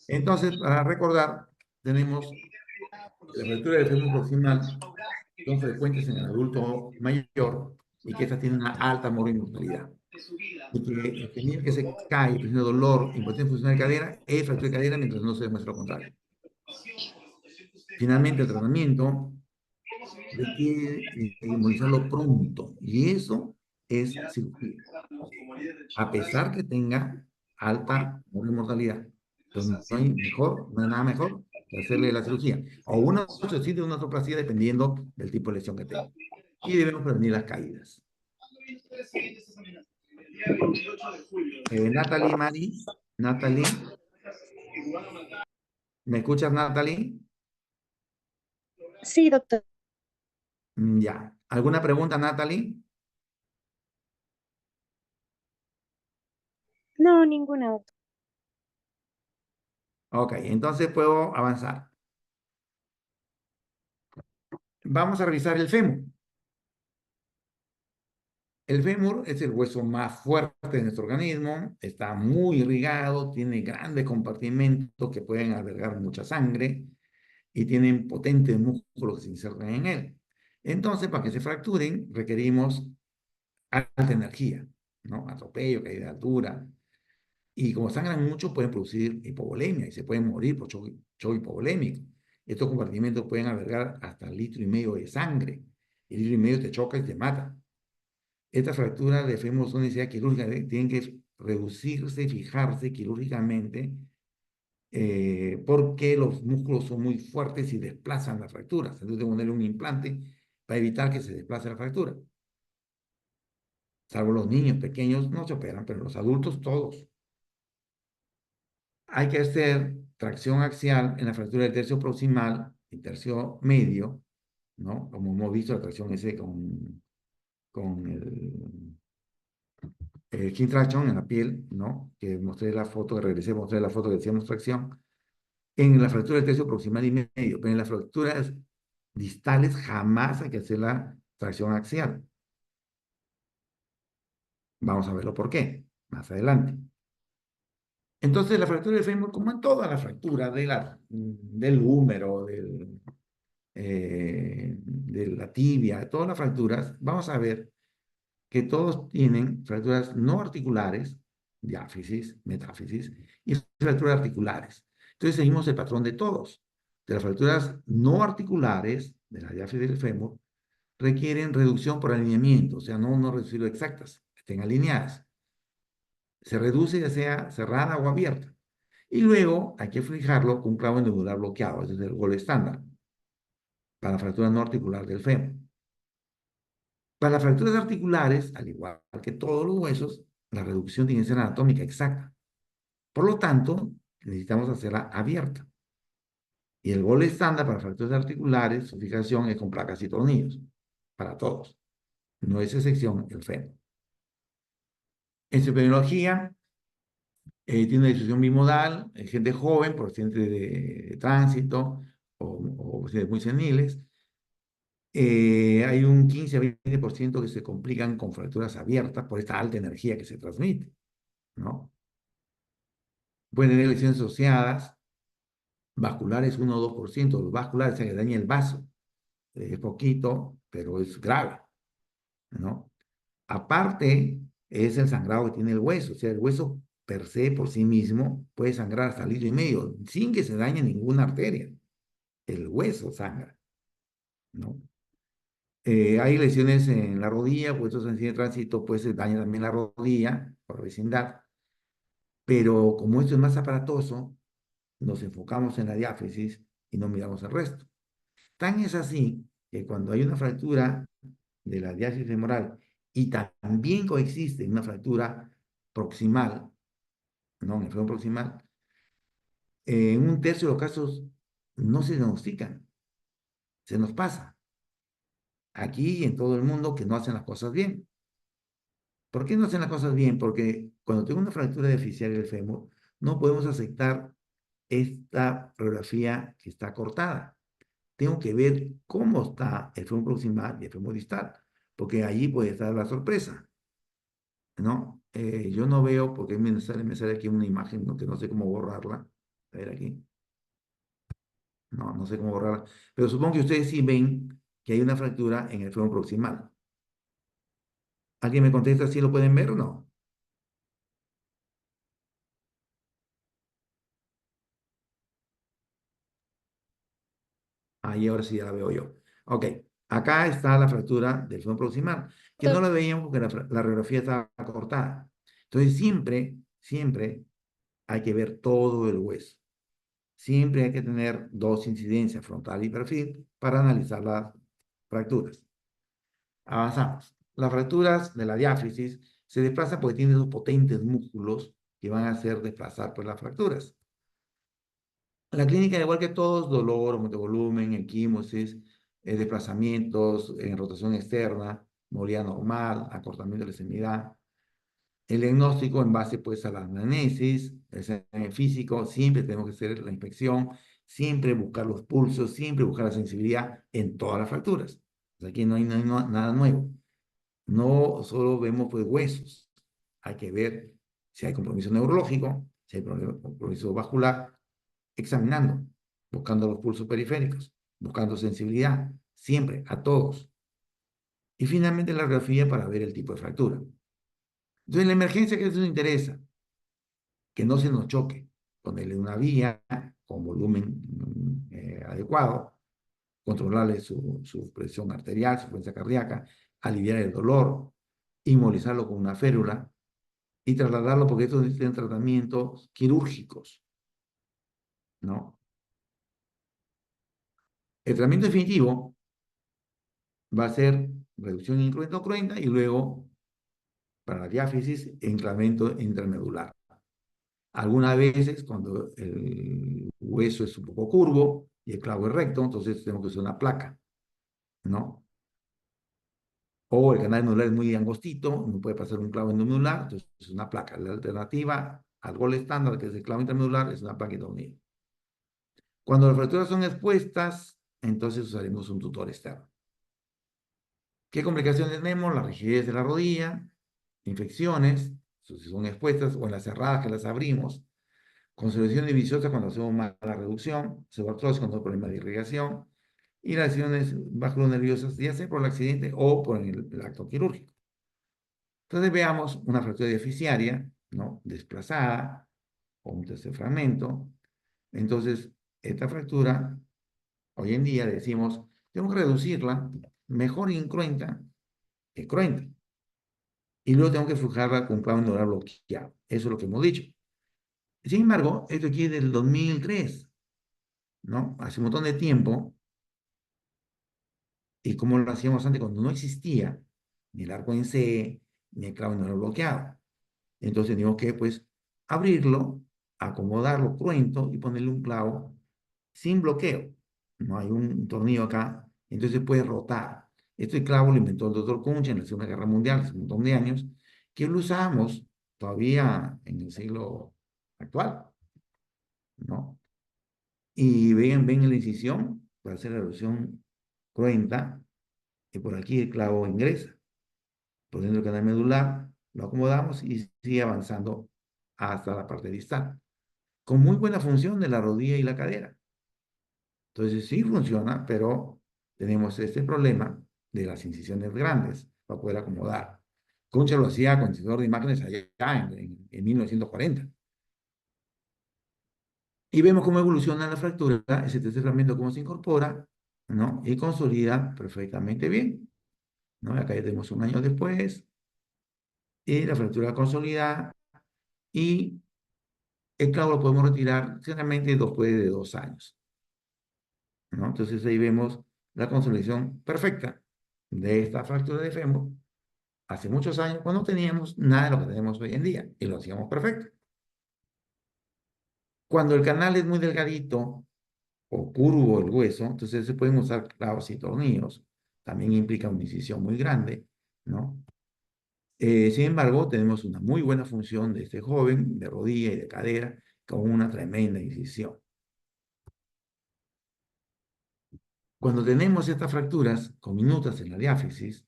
Entonces, para recordar, tenemos que la fractura del fémur proximal son frecuentes en el adulto mayor y que estas tienen una alta mortalidad. Y que el niño que se cae, presenta dolor, impotencia funcional de cadera, es fractura de cadera mientras no se demuestra lo contrario. Finalmente, el tratamiento requiere inmunizarlo pronto y eso es cirugía, a pesar que tenga alta mortalidad. Entonces, no hay nada mejor que hacerle la cirugía o una osteoartritis o una artroplastia dependiendo del tipo de lesión que tenga. Y debemos prevenir las caídas. Natalie Maris, Natalie, ¿me escuchas, Natalie? Sí, doctor. Ya. ¿Alguna pregunta, Natalie? No, ninguna, doctor. Ok, entonces puedo avanzar. Vamos a revisar el fémur. El fémur es el hueso más fuerte de nuestro organismo, está muy irrigado, tiene grandes compartimentos que pueden albergar mucha sangre y tienen potentes músculos que se insertan en él. Entonces, para que se fracturen, requerimos alta energía, ¿no? Atropello, caída de altura. Y como sangran mucho, pueden producir hipovolemia y se pueden morir por choque hipovolémico. Estos compartimentos pueden albergar hasta 1,5 litros de sangre. El 1,5 litros te choca y te mata. Estas fracturas de fémur son necesidad quirúrgica, tienen que reducirse, fijarse quirúrgicamente, porque los músculos son muy fuertes y desplazan las fracturas. Entonces, tengo que ponerle un implante para evitar que se desplace la fractura. Salvo los niños pequeños, no se operan, pero los adultos todos. Hay que hacer tracción axial en la fractura del tercio proximal y tercio medio, ¿no? Como hemos visto la tracción ese con el skin traction en la piel, ¿no? Que mostré la foto, que regresé, mostré la foto que decíamos tracción. En la fractura del tercio proximal y medio, pero en las fracturas distales jamás hay que hacer la tracción axial. Vamos a verlo por qué, más adelante. Entonces, la fractura del fémur, como en todas las fracturas del húmero, de la tibia, de todas las fracturas, vamos a ver que todos tienen fracturas no articulares, diáfisis, metáfisis, y fracturas articulares. Entonces seguimos el patrón de todos. De las fracturas no articulares, de la diáfisis del fémur, requieren reducción por alineamiento, o sea, no reducirlo exactas, estén alineadas. Se reduce ya sea cerrada o abierta. Y luego hay que fijarlo con un clavo endodular bloqueado, ese es el gol estándar, para la fractura no articular del fémur. Para las fracturas articulares, al igual que todos los huesos, la reducción tiene que ser anatómica exacta. Por lo tanto, necesitamos hacerla abierta. Y el gol estándar para fracturas articulares, su fijación es con placas y tornillos, para todos. No es excepción el fémur. En su epidemiología, tiene una distribución bimodal, gente joven, por accidentes de tránsito o accidentes muy seniles. Hay un 15 a 20% que se complican con fracturas abiertas por esta alta energía que se transmite, ¿no? Pueden tener lesiones asociadas, vasculares 1 o 2%, los vasculares se daña el vaso, es poquito, pero es grave, ¿no? Aparte, es el sangrado que tiene el hueso, o sea, el hueso per se, por sí mismo, puede sangrar hasta 1,5 litros, sin que se dañe ninguna arteria. El hueso sangra, ¿no? Hay lesiones en la rodilla, pues estos accidentes de tránsito, pues se daña también la rodilla, por vecindad, pero como esto es más aparatoso, nos enfocamos en la diáfisis y no miramos el resto. Tan es así que cuando hay una fractura de la diáfisis femoral y también coexiste una fractura proximal, ¿no? En el fémur proximal, en un tercio de los casos no se diagnostican, se nos pasa. Aquí y en todo el mundo que no hacen las cosas bien. ¿Por qué no hacen las cosas bien? Porque cuando tengo una fractura deficiaria del fémur, no podemos aceptar esta radiografía que está cortada. Tengo que ver cómo está el fémur proximal y el fémur distal, porque allí puede estar la sorpresa, ¿no? Yo no veo, porque me sale aquí una imagen, ¿no? Que no sé cómo borrarla. A ver aquí. No sé cómo borrarla. Pero supongo que ustedes sí ven que hay una fractura en el fémur proximal. ¿Alguien me contesta si lo pueden ver o no? Ahí ahora sí ya la veo yo. Ok, acá está la fractura del fémur proximal, que no Doctor, la veíamos porque la radiografía estaba cortada. Entonces siempre hay que ver todo el hueso. Siempre hay que tener dos incidencias, frontal y perfil, para analizar las fracturas. Avanzamos. Las fracturas de la diáfisis Se desplaza porque tiene esos potentes músculos que van a hacer desplazar pues, las fracturas. La clínica, igual que todos, dolor, aumento de volumen, equimosis, desplazamientos en rotación externa, movilidad normal, acortamiento de la extremidad. El diagnóstico en base pues a la anamnesis, el examen físico, siempre tenemos que hacer la inspección, siempre buscar los pulsos, siempre buscar la sensibilidad en todas las fracturas. O sea, aquí no hay nada nuevo. No solo vemos pues huesos, hay que ver si hay compromiso neurológico, si hay compromiso vascular, examinando, buscando los pulsos periféricos, buscando sensibilidad, siempre, a todos. Y finalmente la radiografía para ver el tipo de fractura. Entonces, la emergencia que eso nos interesa, que no se nos choque, ponerle una vía con volumen adecuado, controlarle su presión arterial, su frecuencia cardíaca, aliviar el dolor, inmovilizarlo con una férula y trasladarlo, porque estos necesitan tratamientos quirúrgicos, ¿no? El tratamiento definitivo va a ser reducción incruenta o cruenta y luego, para la diáfisis, enclavamiento intramedular. Algunas veces, cuando el hueso es un poco curvo y el clavo es recto, entonces tenemos que usar una placa, ¿no? O el canal medular es muy angostito, no puede pasar un clavo endomedular, entonces es una placa. La alternativa al gol estándar, que es el clavo intramedular, es una placa de tornillo. Cuando las fracturas son expuestas, entonces usaremos un tutor externo. ¿Qué complicaciones tenemos? La rigidez de la rodilla, infecciones, si son expuestas, o en las cerradas que las abrimos, consolidación viciosa cuando hacemos mala reducción, pseudoartrosis cuando hay problema de irrigación, y las lesiones vasculonerviosas, ya sea por el accidente o por el acto quirúrgico. Entonces veamos una fractura diaficiaria, ¿no? Desplazada, o un tercer fragmento. Entonces, esta fractura, hoy en día decimos, tenemos que reducirla, mejor incruenta que cruenta. Y luego tengo que fijarla con un clavo neural bloqueado. Eso es lo que hemos dicho. Sin embargo, esto aquí es del 2003, ¿no? Hace un montón de tiempo, y como lo hacíamos antes cuando no existía ni el arco en C, ni el clavo neural bloqueado. Entonces tenemos que, pues, abrirlo, acomodarlo cruento y ponerle un clavo sin bloqueo. No hay un tornillo acá, entonces puede rotar. Este clavo lo inventó el doctor Kunz en la Segunda Guerra Mundial, hace un montón de años, que lo usamos todavía en el siglo actual, ¿no? Y ven la incisión para hacer la erosión cruenta, y por aquí el clavo ingresa, por dentro del canal medular, lo acomodamos y sigue avanzando hasta la parte distal, con muy buena función de la rodilla y la cadera. Entonces sí funciona, pero tenemos este problema de las incisiones grandes para poder acomodar. Concha lo hacía con sensor de imágenes allá en 1940. Y vemos cómo evoluciona la fractura, ese tercer fragmento, cómo se incorpora, ¿no? Y consolida perfectamente bien, ¿no? Acá ya tenemos un año después, y la fractura consolida, y el clavo lo podemos retirar generalmente después de 2 años, ¿no? Entonces ahí vemos la consolidación perfecta de esta fractura de fémur hace muchos años cuando teníamos nada de lo que tenemos hoy en día y lo hacíamos perfecto. Cuando el canal es muy delgadito o curvo el hueso, entonces se pueden usar clavos y tornillos. También implica una incisión muy grande, ¿no? Sin embargo, tenemos una muy buena función de este joven, de rodilla y de cadera, con una tremenda incisión. Cuando tenemos estas fracturas comminutas en la diáfisis,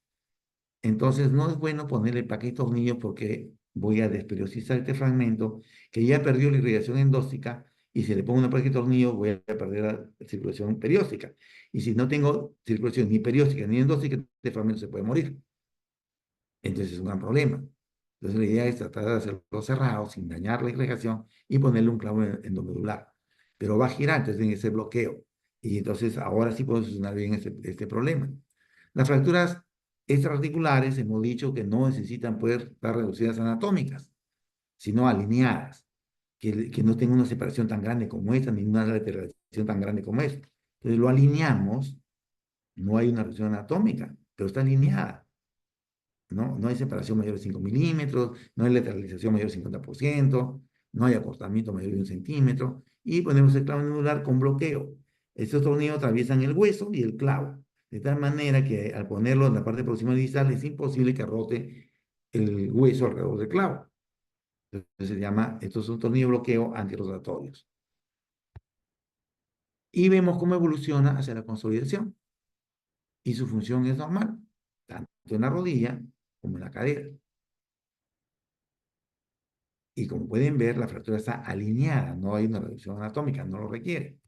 entonces no es bueno ponerle placa y tornillo porque voy a desperiodizar este fragmento que ya perdió la irrigación endóstica, y si le pongo una placa y tornillo voy a perder la circulación perióstica. Y si no tengo circulación ni perióstica ni endóstica, este fragmento se puede morir. Entonces es un gran problema. Entonces la idea es tratar de hacerlo cerrado sin dañar la irrigación y ponerle un clavo endomedular. Pero va a girar, entonces tiene ese bloqueo. Y entonces ahora sí podemos solucionar bien este problema. Las fracturas extraarticulares hemos dicho que no necesitan poder estar reducidas anatómicas, sino alineadas, que no tenga una separación tan grande como esta, ni una lateralización tan grande como esta. Entonces lo alineamos, no hay una reducción anatómica, pero está alineada. ¿no? No hay separación mayor de 5 milímetros, no hay lateralización mayor de 50%, no hay acortamiento mayor de 1 centímetro, y ponemos el clavo anular con bloqueo. Estos tornillos atraviesan el hueso y el clavo, de tal manera que al ponerlo en la parte proximal distal es imposible que rote el hueso alrededor del clavo. Entonces se llama, estos son tornillos de bloqueo antirrotatorios. Y vemos cómo evoluciona hacia la consolidación. Y su función es normal, tanto en la rodilla como en la cadera. Y como pueden ver, la fractura está alineada, no hay una reducción anatómica, no lo requiere.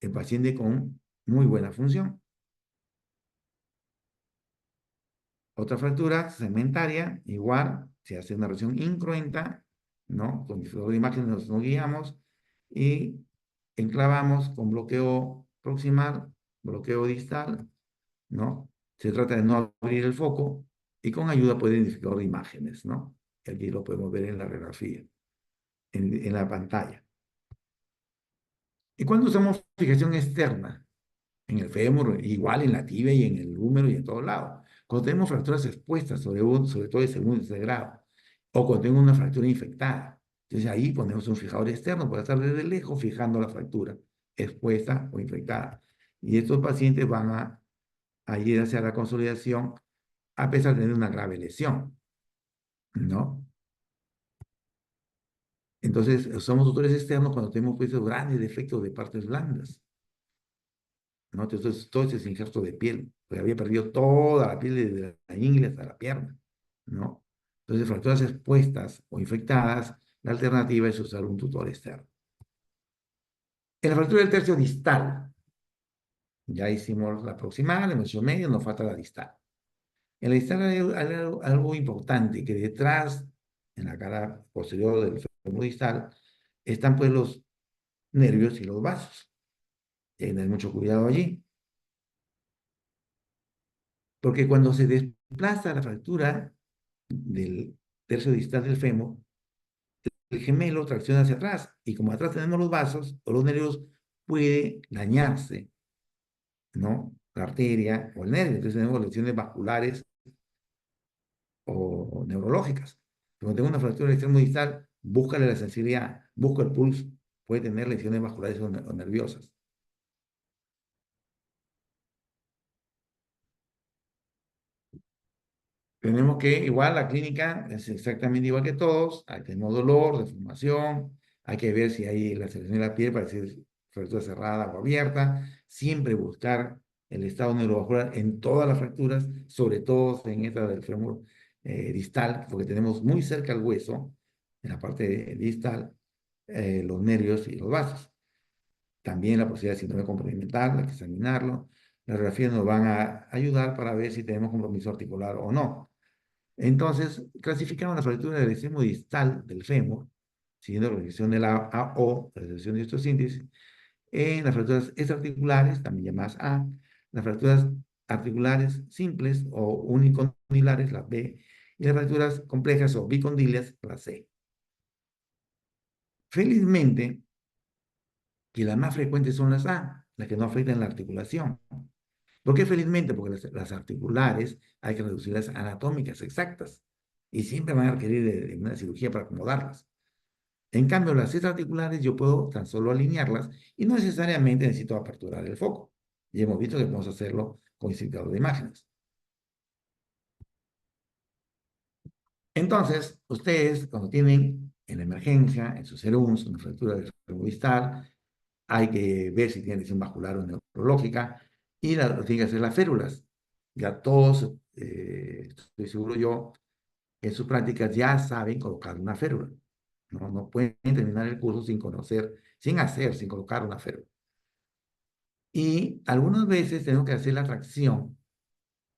El paciente con muy buena función. Otra fractura segmentaria, igual, se hace una reducción incruenta, ¿no? Con disfrutador de imagen nos guiamos y enclavamos con bloqueo proximal, bloqueo distal, ¿no? Se trata de no abrir el foco y con ayuda puede identificar imágenes, ¿no? Aquí lo podemos ver en la radiografía, en la pantalla. ¿Y cuando usamos fijación externa? En el fémur, igual en la tibia y en el húmero y en todos lados. Cuando tenemos fracturas expuestas, sobre todo de segundo y tercer grado, o cuando tengo una fractura infectada, entonces ahí ponemos un fijador externo para estar desde lejos fijando la fractura expuesta o infectada. Y estos pacientes van a ir hacia la consolidación a pesar de tener una grave lesión, ¿no? Entonces, somos tutores externos cuando tenemos pues, esos grandes defectos de partes blandas, ¿no? Entonces, todo ese injerto de piel, pues había perdido toda la piel desde la ingle hasta la pierna, ¿no? Entonces, fracturas expuestas o infectadas, la alternativa es usar un tutor externo. En la fractura del tercio distal, ya hicimos la proximal, el mencio medio, nos falta la distal. En la distal hay algo importante, que detrás, en la cara posterior del fémur distal, están pues los nervios y los vasos. Hay que tener mucho cuidado allí, porque cuando se desplaza la fractura del tercio distal del fémur, el gemelo tracciona hacia atrás, y como atrás tenemos los vasos o los nervios, puede dañarse, ¿no? La arteria o el nervio. Entonces tenemos lesiones vasculares o neurológicas. Cuando tengo una fractura del extremo distal, búscale la sensibilidad, busca el pulso, puede tener lesiones vasculares o nerviosas. Tenemos que, igual, la clínica es exactamente igual que todos, hay que tener dolor, deformación, hay que ver si hay la selección de la piel para decir fractura cerrada o abierta, siempre buscar el estado neurovascular en todas las fracturas, sobre todo en esta del fémur distal, porque tenemos muy cerca el hueso, en la parte distal, los nervios y los vasos. También la posibilidad de síndrome compartimental, hay que examinarlo. Las radiografías nos van a ayudar para ver si tenemos compromiso articular o no. Entonces, clasificamos la fractura del extremo distal del fémur, siguiendo la clasificación de la AO, la Asociación de Osteosíntesis, en las fracturas extraarticulares, también llamadas A, las fracturas articulares simples o unicondilares, la B, y las fracturas complejas o bicondilias, la C. Felizmente, que las más frecuentes son las A, las que no afectan la articulación. ¿Por qué felizmente? Porque las articulares hay que reducirlas anatómicas exactas y siempre van a requerir de una cirugía para acomodarlas. En cambio, las extraarticulares yo puedo tan solo alinearlas y no necesariamente necesito aperturar el foco. Y hemos visto que podemos hacerlo con indicador de imágenes. Entonces, ustedes cuando tienen en la emergencia, en sus serums, una fractura del fémur distal, hay que ver si tiene lesión vascular o neurológica y lo tienen que hacer las férulas. Ya todos, estoy seguro yo, en sus prácticas ya saben colocar una férula. No, no pueden terminar el curso sin conocer, sin colocar una férula. Y algunas veces tenemos que hacer la tracción,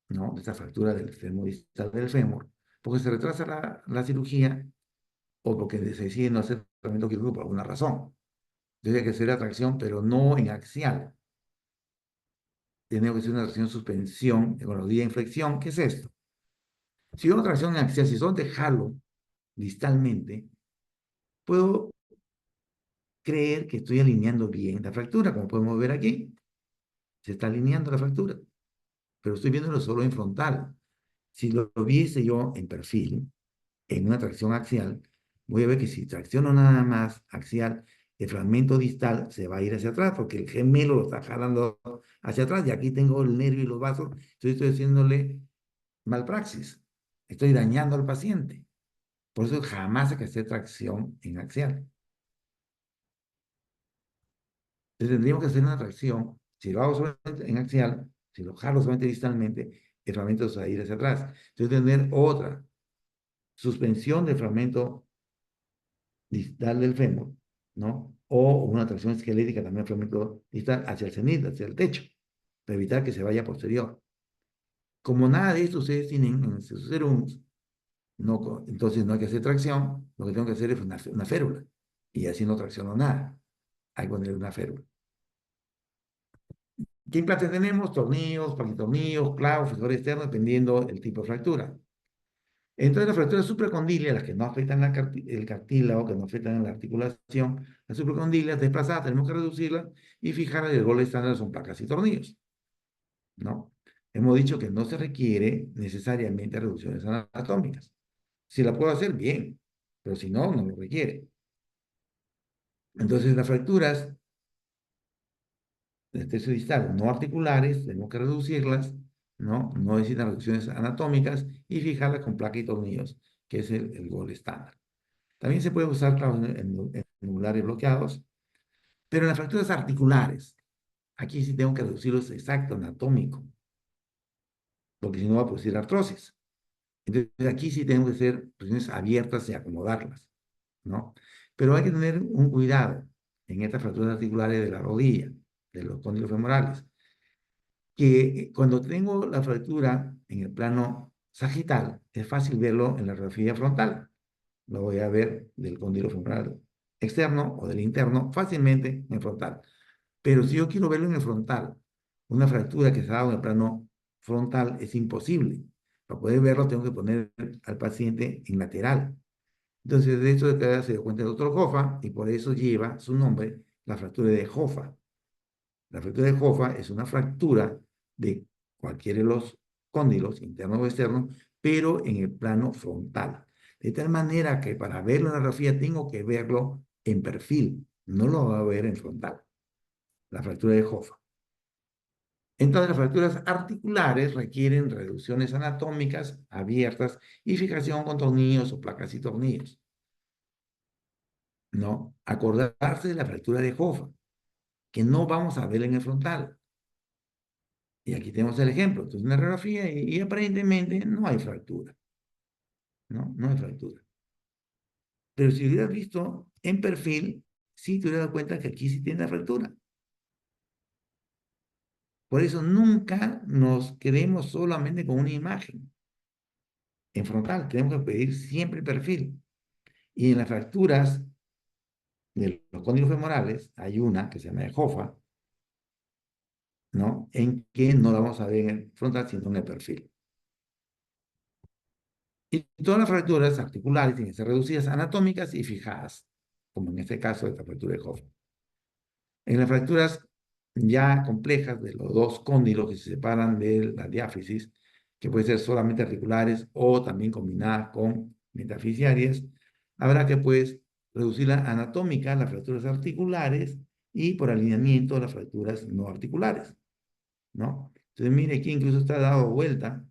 ¿no? De esta fractura del fémur distal del fémur, porque se retrasa la cirugía o porque se decide no hacer tratamiento quirúrgico por alguna razón. Entonces hay que hacer la tracción, pero no en axial. Tenemos que hacer una tracción suspensión con la rodilla en flexión. ¿Qué es esto? Si una tracción en axial, si solo dejarlo distalmente, puedo creer que estoy alineando bien la fractura, como podemos ver aquí. Se está alineando la fractura, pero estoy viéndolo solo en frontal. Si lo viese yo en perfil, en una tracción axial, voy a ver que si tracciono nada más axial, el fragmento distal se va a ir hacia atrás porque el gemelo lo está jalando hacia atrás y aquí tengo el nervio y los vasos, entonces estoy haciéndole malpraxis, estoy dañando al paciente. Por eso jamás hay que hacer tracción en axial. Entonces tendríamos que hacer una tracción, si lo hago solamente en axial, si lo jalo solamente distalmente, el fragmento se va a ir hacia atrás. Entonces tener otra suspensión del fragmento distal del fémur, ¿no? O una tracción esquelética también del fragmento distal hacia el cenit, hacia el techo, para evitar que se vaya posterior. Como nada de esto ustedes tienen en sus serums, no, entonces no hay que hacer tracción, lo que tengo que hacer es una férula. Y así no tracciono nada. Hay que poner una férula. ¿Qué implantes tenemos? Tornillos, paquitornillos, clavos, fijador externo, dependiendo del tipo de fractura. Entonces, las fracturas supracondilias, las que no afectan el cartílago, que no afectan la articulación, las supracondilias desplazadas, tenemos que reducirlas y fijar el gol estándar son placas y tornillos, ¿no? Hemos dicho que no se requiere necesariamente reducciones anatómicas. Si la puedo hacer, bien, pero si no, no lo requiere. Entonces, las fracturas del tercio distal no articulares, tenemos que reducirlas, ¿no? No necesitan reducciones anatómicas y fijarlas con placa y tornillos, que es el gol estándar. También se puede usar clavos en angulares bloqueados, pero en las fracturas articulares, aquí sí tengo que reducirlos exacto anatómico, porque si no va a producir artrosis. Entonces aquí sí tengo que hacer presiones abiertas y acomodarlas, ¿no? Pero hay que tener un cuidado en estas fracturas articulares de la rodilla, de los cóndilos femorales, que cuando tengo la fractura en el plano sagital, es fácil verlo en la radiografía frontal. Lo voy a ver del cóndilo femoral externo o del interno fácilmente en frontal. Pero si yo quiero verlo en el frontal, una fractura que se ha dado en el plano frontal es imposible. Para poder verlo tengo que poner al paciente en lateral. Entonces de esto se dio cuenta el doctor Hoffa y por eso lleva su nombre la fractura de Hoffa. La fractura de Hoffa es una fractura de cualquiera de los cóndilos, interno o externo, pero en el plano frontal. De tal manera que para verlo en la radiografía tengo que verlo en perfil, no lo voy a ver en frontal. La fractura de Hoffa. Entonces, las fracturas articulares requieren reducciones anatómicas abiertas y fijación con tornillos o placas y tornillos. ¿No? Acordarse de la fractura de Hoffa, que no vamos a ver en el frontal. Y aquí tenemos el ejemplo. Entonces, una radiografía y aparentemente no hay fractura. ¿No? No hay fractura. Pero si hubieras visto en perfil, sí te hubieras dado cuenta que aquí sí tiene la fractura. Por eso nunca nos quedemos solamente con una imagen en frontal. Tenemos que pedir siempre el perfil. Y en las fracturas de los cóndilos femorales hay una que se llama de Hoffa, ¿no? En que no la vamos a ver en el frontal, sino en el perfil. Y todas las fracturas articulares tienen que ser reducidas anatómicas y fijadas, como en este caso de la fractura de Hoffa. En las fracturas ya complejas de los dos cóndilos que se separan de la diáfisis, que puede ser solamente articulares o también combinadas con metafisiarias, habrá que pues reducir la anatómica, las fracturas articulares y por alineamiento las fracturas no articulares, ¿no? Entonces mire aquí incluso está dado vuelta,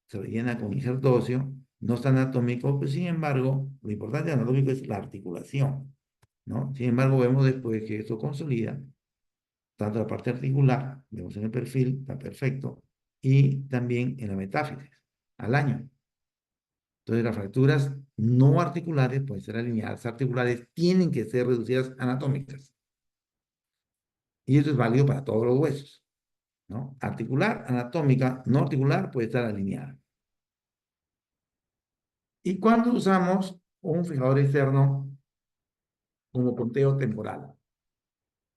se rellena con injerto óseo, no está anatómico, pero sin embargo lo importante anatómico es la articulación, ¿no? Sin embargo vemos después que esto consolida tanto la parte articular, vemos en el perfil, está perfecto, y también en la metáfisis, al año. Entonces, las fracturas no articulares pueden ser alineadas, articulares tienen que ser reducidas anatómicas. Y esto es válido para todos los huesos, ¿no? Articular, anatómica, no articular puede estar alineada. ¿Y cuándo usamos un fijador externo como punteo temporal?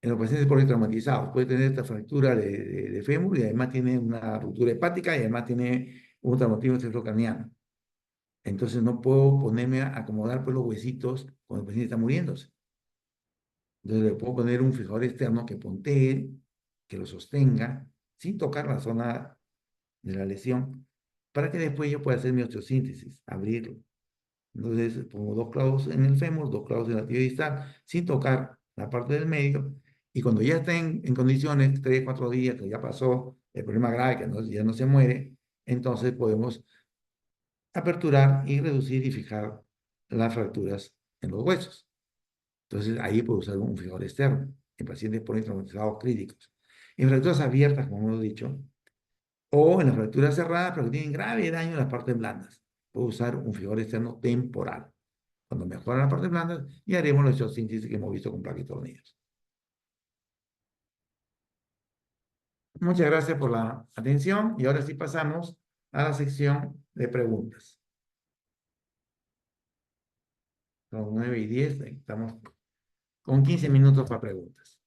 En los pacientes politraumatizados puede tener esta fractura de fémur y además tiene una ruptura hepática y además tiene un traumatismo cerebrocraniano. Entonces no puedo ponerme a acomodar pues, los huesitos cuando el paciente está muriéndose. Entonces le puedo poner un fijador externo que puntee, que lo sostenga, sin tocar la zona de la lesión, para que después yo pueda hacer mi osteosíntesis, abrirlo. Entonces pongo dos clavos en el fémur, dos clavos en la tibia distal, sin tocar la parte del medio, y cuando ya estén en condiciones, 3, 4 días, que ya pasó el problema grave, que ya no se muere, entonces podemos aperturar y reducir y fijar las fracturas en los huesos. Entonces ahí puedo usar un fijador externo en pacientes politraumatizados críticos. En fracturas abiertas, como hemos dicho, o en las fracturas cerradas, pero que tienen grave daño en las partes blandas, puedo usar un fijador externo temporal. Cuando mejora la parte blanda, y haremos la osteosíntesis que hemos visto con placa y tornillos. Muchas gracias por la atención y ahora sí pasamos a la sección de preguntas. Son 9:10, estamos con 15 minutos para preguntas.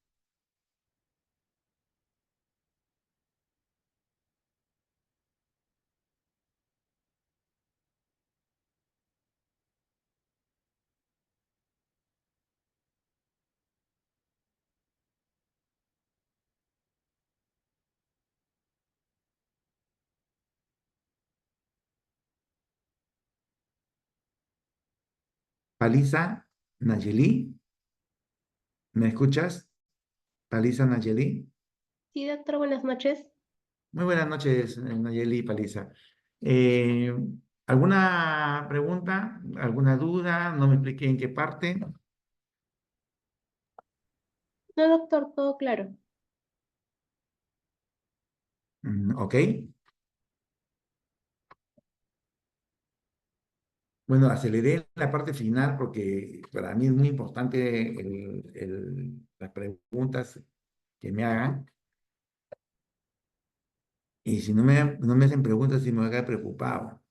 Paliza Nayeli, ¿me escuchas? Paliza Nayeli. Sí, doctor, buenas noches. Muy buenas noches, Nayeli Paliza. Eh, ¿Alguna pregunta? ¿Alguna duda? No me expliqué en qué parte. No, doctor, todo claro. Ok. Bueno, aceleré la parte final porque para mí es muy importante las preguntas que me hagan. Y si no me hacen preguntas, sí me voy a quedar preocupado.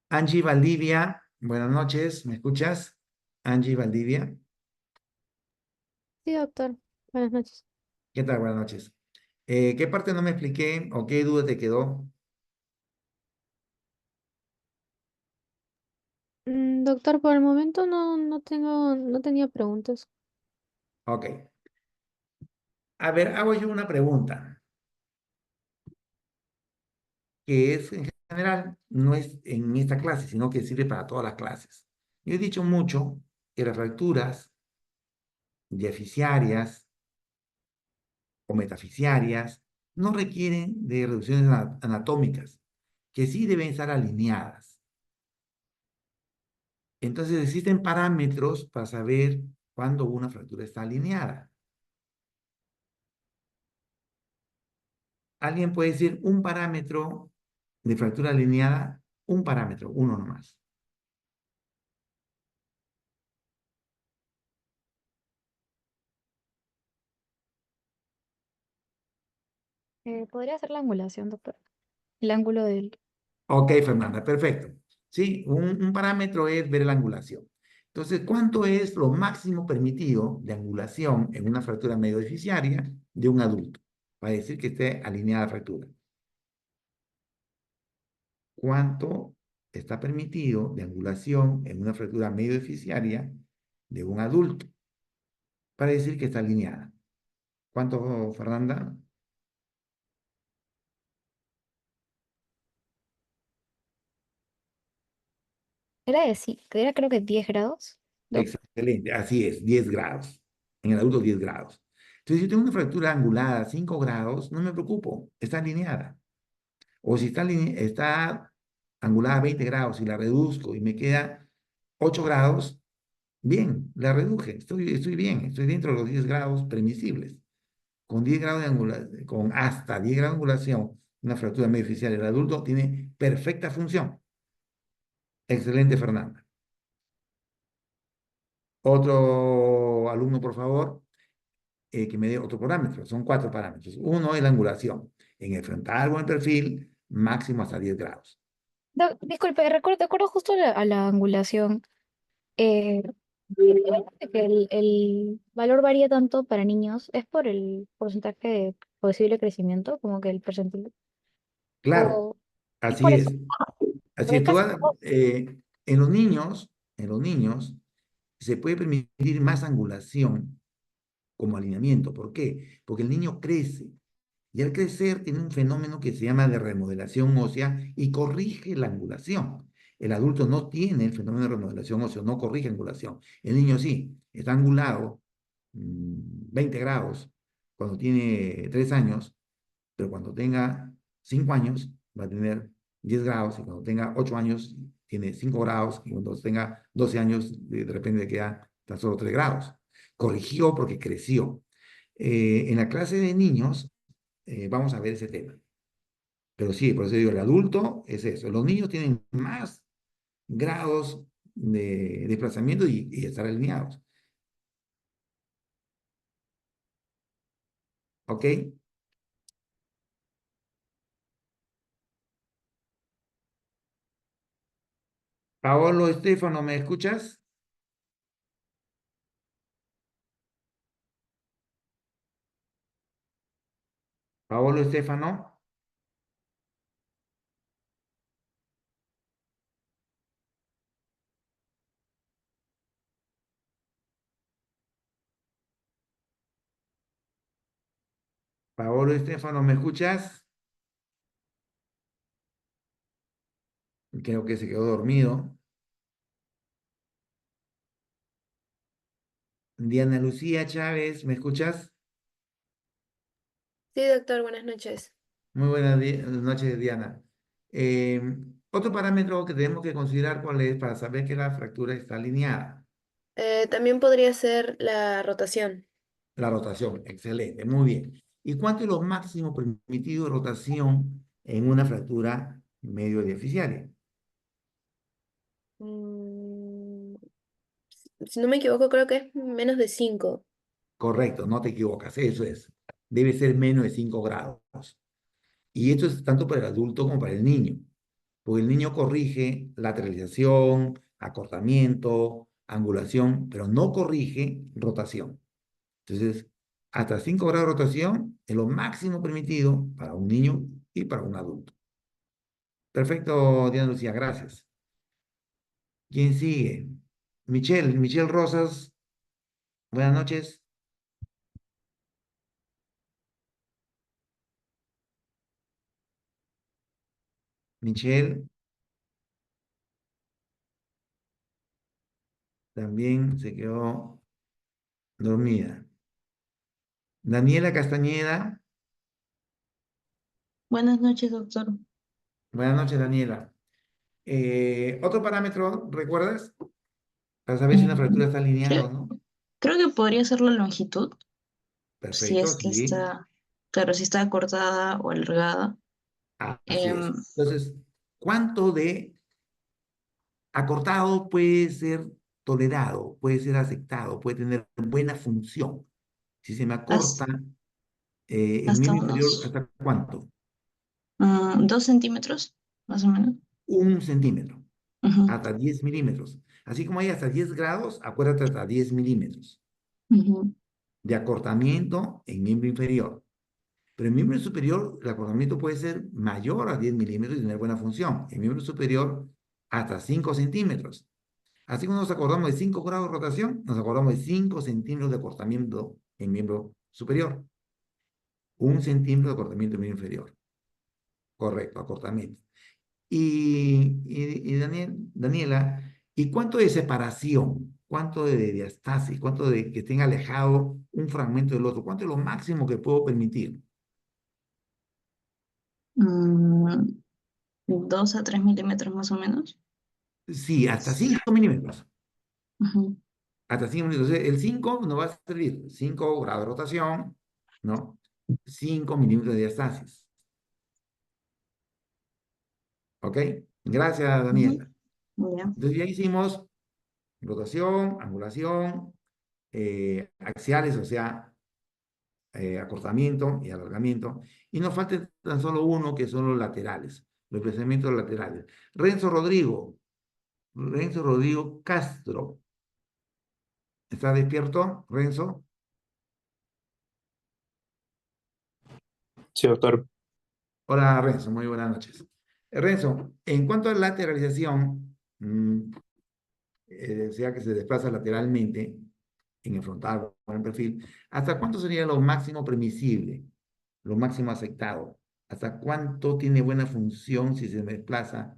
Angie Valdivia, buenas noches, ¿me escuchas? Angie Valdivia, Sí, doctor. Buenas noches. ¿qué tal? Buenas noches. ¿Qué parte no me expliqué o qué duda te quedó? Doctor, por el momento no tenía preguntas. Ok. A ver, hago yo una pregunta, que es en general, no es en esta clase, sino que sirve para todas las clases. Yo he dicho mucho que las fracturas diafisiarias o metafisiarias no requieren de reducciones anatómicas, que sí deben estar alineadas. Entonces existen parámetros para saber cuándo una fractura está alineada. ¿Alguien puede decir un parámetro de fractura alineada? Un parámetro, uno nomás. ¿Podría hacer la angulación, doctor? El ángulo del... Ok, Fernanda, perfecto. Sí, un parámetro es ver la angulación. Entonces, ¿cuánto es lo máximo permitido de angulación en una fractura medio deficiaria de un adulto? Para decir que esté alineada la fractura. ¿Cuánto está permitido de angulación en una fractura medio deficiaria de un adulto? Para decir que está alineada. ¿Cuánto, Fernanda? Era creo que 10 grados. Excelente, así es, 10 grados. En el adulto, 10 grados. Entonces, si yo tengo una fractura angulada 5 grados, no me preocupo, está alineada. O si está angulada 20 grados y la reduzco y me queda 8 grados, bien, la reduje, estoy bien, estoy dentro de los 10 grados permisibles. Con 10 grados de angulación, con hasta 10 grados de angulación, una fractura medial del adulto tiene perfecta función. Excelente, Fernanda. Otro alumno, por favor, que me dé otro parámetro. Son 4 parámetros. Uno es la angulación. En el frontal o en el perfil, máximo hasta 10 grados. Disculpe, de acuerdo justo a la angulación, eh, que el valor varía tanto para niños, ¿es por el porcentaje de posible crecimiento, como que el porcentaje? Claro, ¿O es así por eso? es. Así Porque es. casi... En los niños, se puede permitir más angulación como alineamiento. ¿Por qué? Porque el niño crece. Y al crecer tiene un fenómeno que se llama de remodelación ósea y corrige la angulación. El adulto no tiene el fenómeno de remodelación ósea, no corrige angulación. El niño sí, está angulado 20 grados cuando tiene 3 años, pero cuando tenga 5 años va a tener 10 grados y cuando tenga 8 años tiene 5 grados y cuando tenga 12 años de repente le queda tan solo 3 grados. Corrigió porque creció. En la clase de niños vamos a ver ese tema. Pero sí, por eso digo, el adulto es eso. Los niños tienen más grados de desplazamiento y estar alineados. ¿Ok? Paolo Estefano, ¿me escuchas? Paolo Estefano. Paolo Estefano, ¿me escuchas? Creo que se quedó dormido. Diana Lucía Chávez, ¿me escuchas? Sí, doctor, buenas noches. Muy buenas noches, Diana. Eh, Otro parámetro que tenemos que considerar cuál es para saber que la fractura está alineada. También podría ser la rotación. La rotación, excelente, muy bien. ¿Y cuánto es lo máximo permitido de rotación en una fractura medio diaficiaria? Mm, si no me equivoco, creo que es menos de 5. Correcto, no te equivocas, eso es. Debe ser menos de 5 grados. Y esto es tanto para el adulto como para el niño, porque el niño corrige lateralización, acortamiento, angulación, pero no corrige rotación. Entonces, hasta 5 grados de rotación es lo máximo permitido para un niño y para un adulto. Perfecto, Diana Lucía, gracias. ¿Quién sigue? Michelle Rosas, buenas noches. Michelle también se quedó dormida. Daniela Castañeda, Buenas noches, doctor. buenas noches, Daniela. Otro parámetro, ¿recuerdas? Para saber si una fractura Mm, está alineada o creo, no. creo que podría ser la longitud, si Perfecto, es que sí. está, claro, si está acortada o alargada. Así es. Em, Entonces, ¿cuánto de acortado puede ser tolerado, puede ser aceptado, puede tener buena función? Si se me has- acorta el hasta miembro inferior, unos ¿hasta cuánto? 2 centímetros, más o menos. 1 centímetro, Ujú, hasta 10 milímetros. Así como hay hasta 10 grados, acuérdate hasta 10 milímetros ujú, de acortamiento en miembro inferior. Pero en miembro superior, el acortamiento puede ser mayor a 10 milímetros y tener buena función. En miembro superior, hasta 5 centímetros. Así como nos acordamos de 5 grados de rotación, nos acordamos de 5 centímetros de acortamiento en miembro superior. 1 centímetro de acortamiento en miembro inferior. Correcto, acortamiento. Y Daniela, ¿y cuánto de separación? ¿Cuánto de diastasis? ¿Cuánto de que estén alejado un fragmento del otro? ¿Cuánto es lo máximo que puedo permitir? mm, 2 a 3 milímetros más o menos. Sí, hasta 5 milímetros. Ujú, Hasta 5 milímetros. Entonces, el 5 nos va a servir 5 grados de rotación, ¿no? 5 milímetros de diastasis. ¿Ok? Gracias, ujú, Daniela. ya. Entonces, ya hicimos rotación, angulación, axiales, o sea, acortamiento y alargamiento. Y nos falta tan solo uno, que son los laterales, los desplazamientos laterales. Renzo Rodrigo Castro. ¿Está despierto, Renzo? Sí, doctor. Hola, Renzo, muy buenas noches. Renzo, en cuanto a lateralización, sea que se desplaza lateralmente en el frontal o en el perfil, ¿hasta cuánto sería lo máximo permisible, lo máximo aceptado? ¿Hasta cuánto tiene buena función si se desplaza?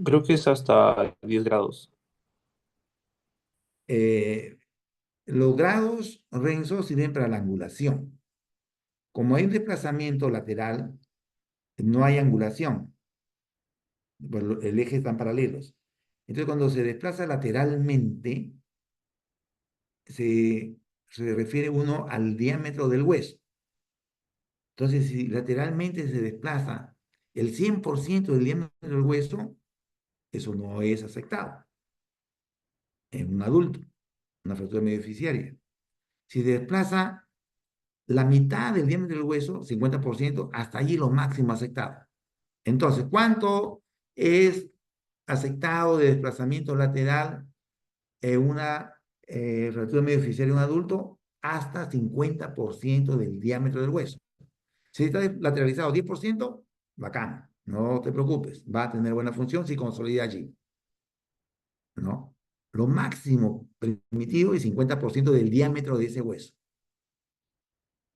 Creo que es hasta 10 grados. Eh, los grados, Renzo, sirven para la angulación. Como hay un desplazamiento lateral, no hay angulación. Pues el eje están paralelos. Entonces, cuando se desplaza lateralmente, se refiere uno al diámetro del hueso. Entonces, si lateralmente se desplaza el 100% del diámetro del hueso, eso no es aceptado en un adulto, una fractura medioficiaria. Si se desplaza la mitad del diámetro del hueso, 50%, hasta allí lo máximo aceptado. Entonces, ¿cuánto es aceptado de desplazamiento lateral en una fractura medioficiaria de un adulto? Hasta 50% del diámetro del hueso. Si está lateralizado 10%, bacán, no te preocupes, va a tener buena función si consolida allí, ¿no? Lo máximo permitido es 50% del diámetro de ese hueso.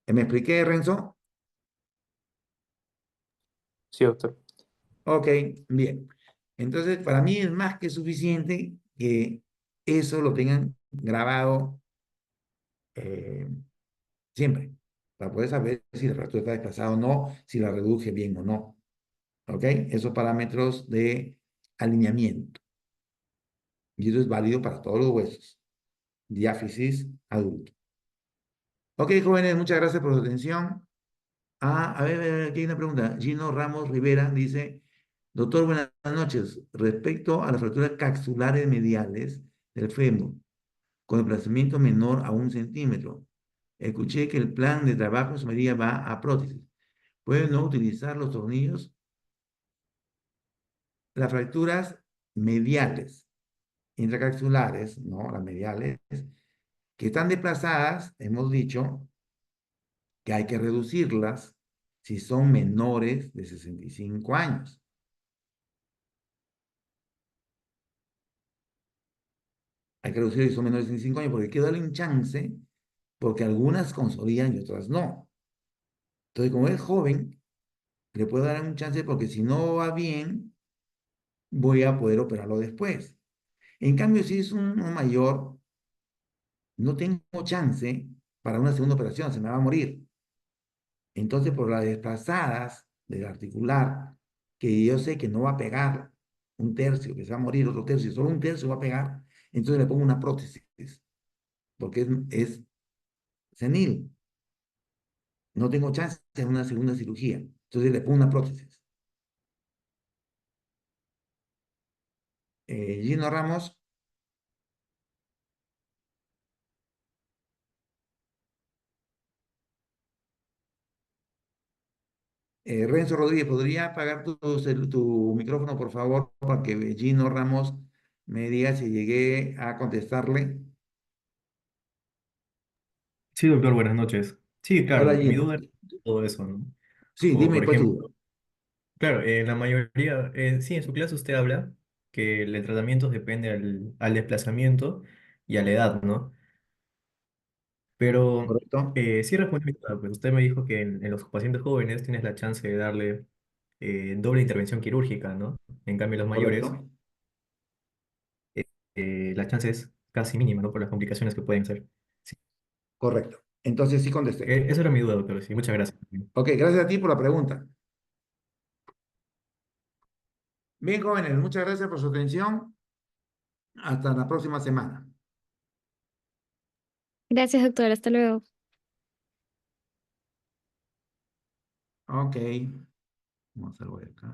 ¿Me expliqué, Renzo? Sí, doctor. Ok, bien. Entonces, para mí es más que suficiente que eso lo tengan grabado eh, siempre, para poder saber si la fractura está desplazada o no, si la reduje bien o no. ¿Ok? Esos parámetros de alineamiento. Y eso es válido para todos los huesos. Diáfisis adulto. Ok, jóvenes, muchas gracias por su atención. A ver, aquí hay una pregunta. Gino Ramos Rivera dice, doctor, buenas noches. Respecto a las fracturas capsulares mediales del fémur, con desplazamiento menor a 1 centímetro, escuché que el plan de trabajo en su mayoría va a prótesis. ¿Pueden no utilizar los tornillos? Las fracturas mediales, intracapsulares, ¿no? Las mediales, que están desplazadas, hemos dicho que hay que reducirlas si son menores de 65 años. Hay que reducirlas si son menores de 65 años porque hay que darle un chance, porque algunas consolidan y otras no. Entonces, como es joven, le puedo dar un chance porque si no va bien, voy a poder operarlo después. En cambio, si es un mayor, no tengo chance para una segunda operación, se me va a morir. Entonces, por las desplazadas del articular, que yo sé que no va a pegar 1/3, que se va a morir otro tercio, solo 1/3 va a pegar, entonces le pongo una prótesis, porque es senil. No tengo chance de una segunda cirugía, entonces le pongo una prótesis. Gino Ramos, Renzo Rodríguez, ¿podría apagar tu micrófono, por favor, para que Gino Ramos me diga si llegué a contestarle? Sí, doctor, buenas noches. Sí, Hola, claro, mi Gino. duda era todo eso, ¿no? Sí, Como dime por cuál es tu duda. ejemplo, claro, la mayoría, sí, en su clase usted habla que el tratamiento depende al desplazamiento y a la edad, ¿no? Pero ¿Correcto? sí respondió mi duda, pues usted me dijo que en los pacientes jóvenes tienes la chance de darle doble intervención quirúrgica, ¿no? En cambio, los mayores, ¿Correcto? la chance es casi mínima, ¿no? Por las complicaciones que pueden ser. Sí, Correcto. Entonces sí contesté. eso era mi duda, doctor, sí, muchas gracias. Ok, gracias a ti por la pregunta. Bien, jóvenes, muchas gracias por su atención. Hasta la próxima semana. Gracias, doctor. Hasta luego. Ok. Vamos a ver acá.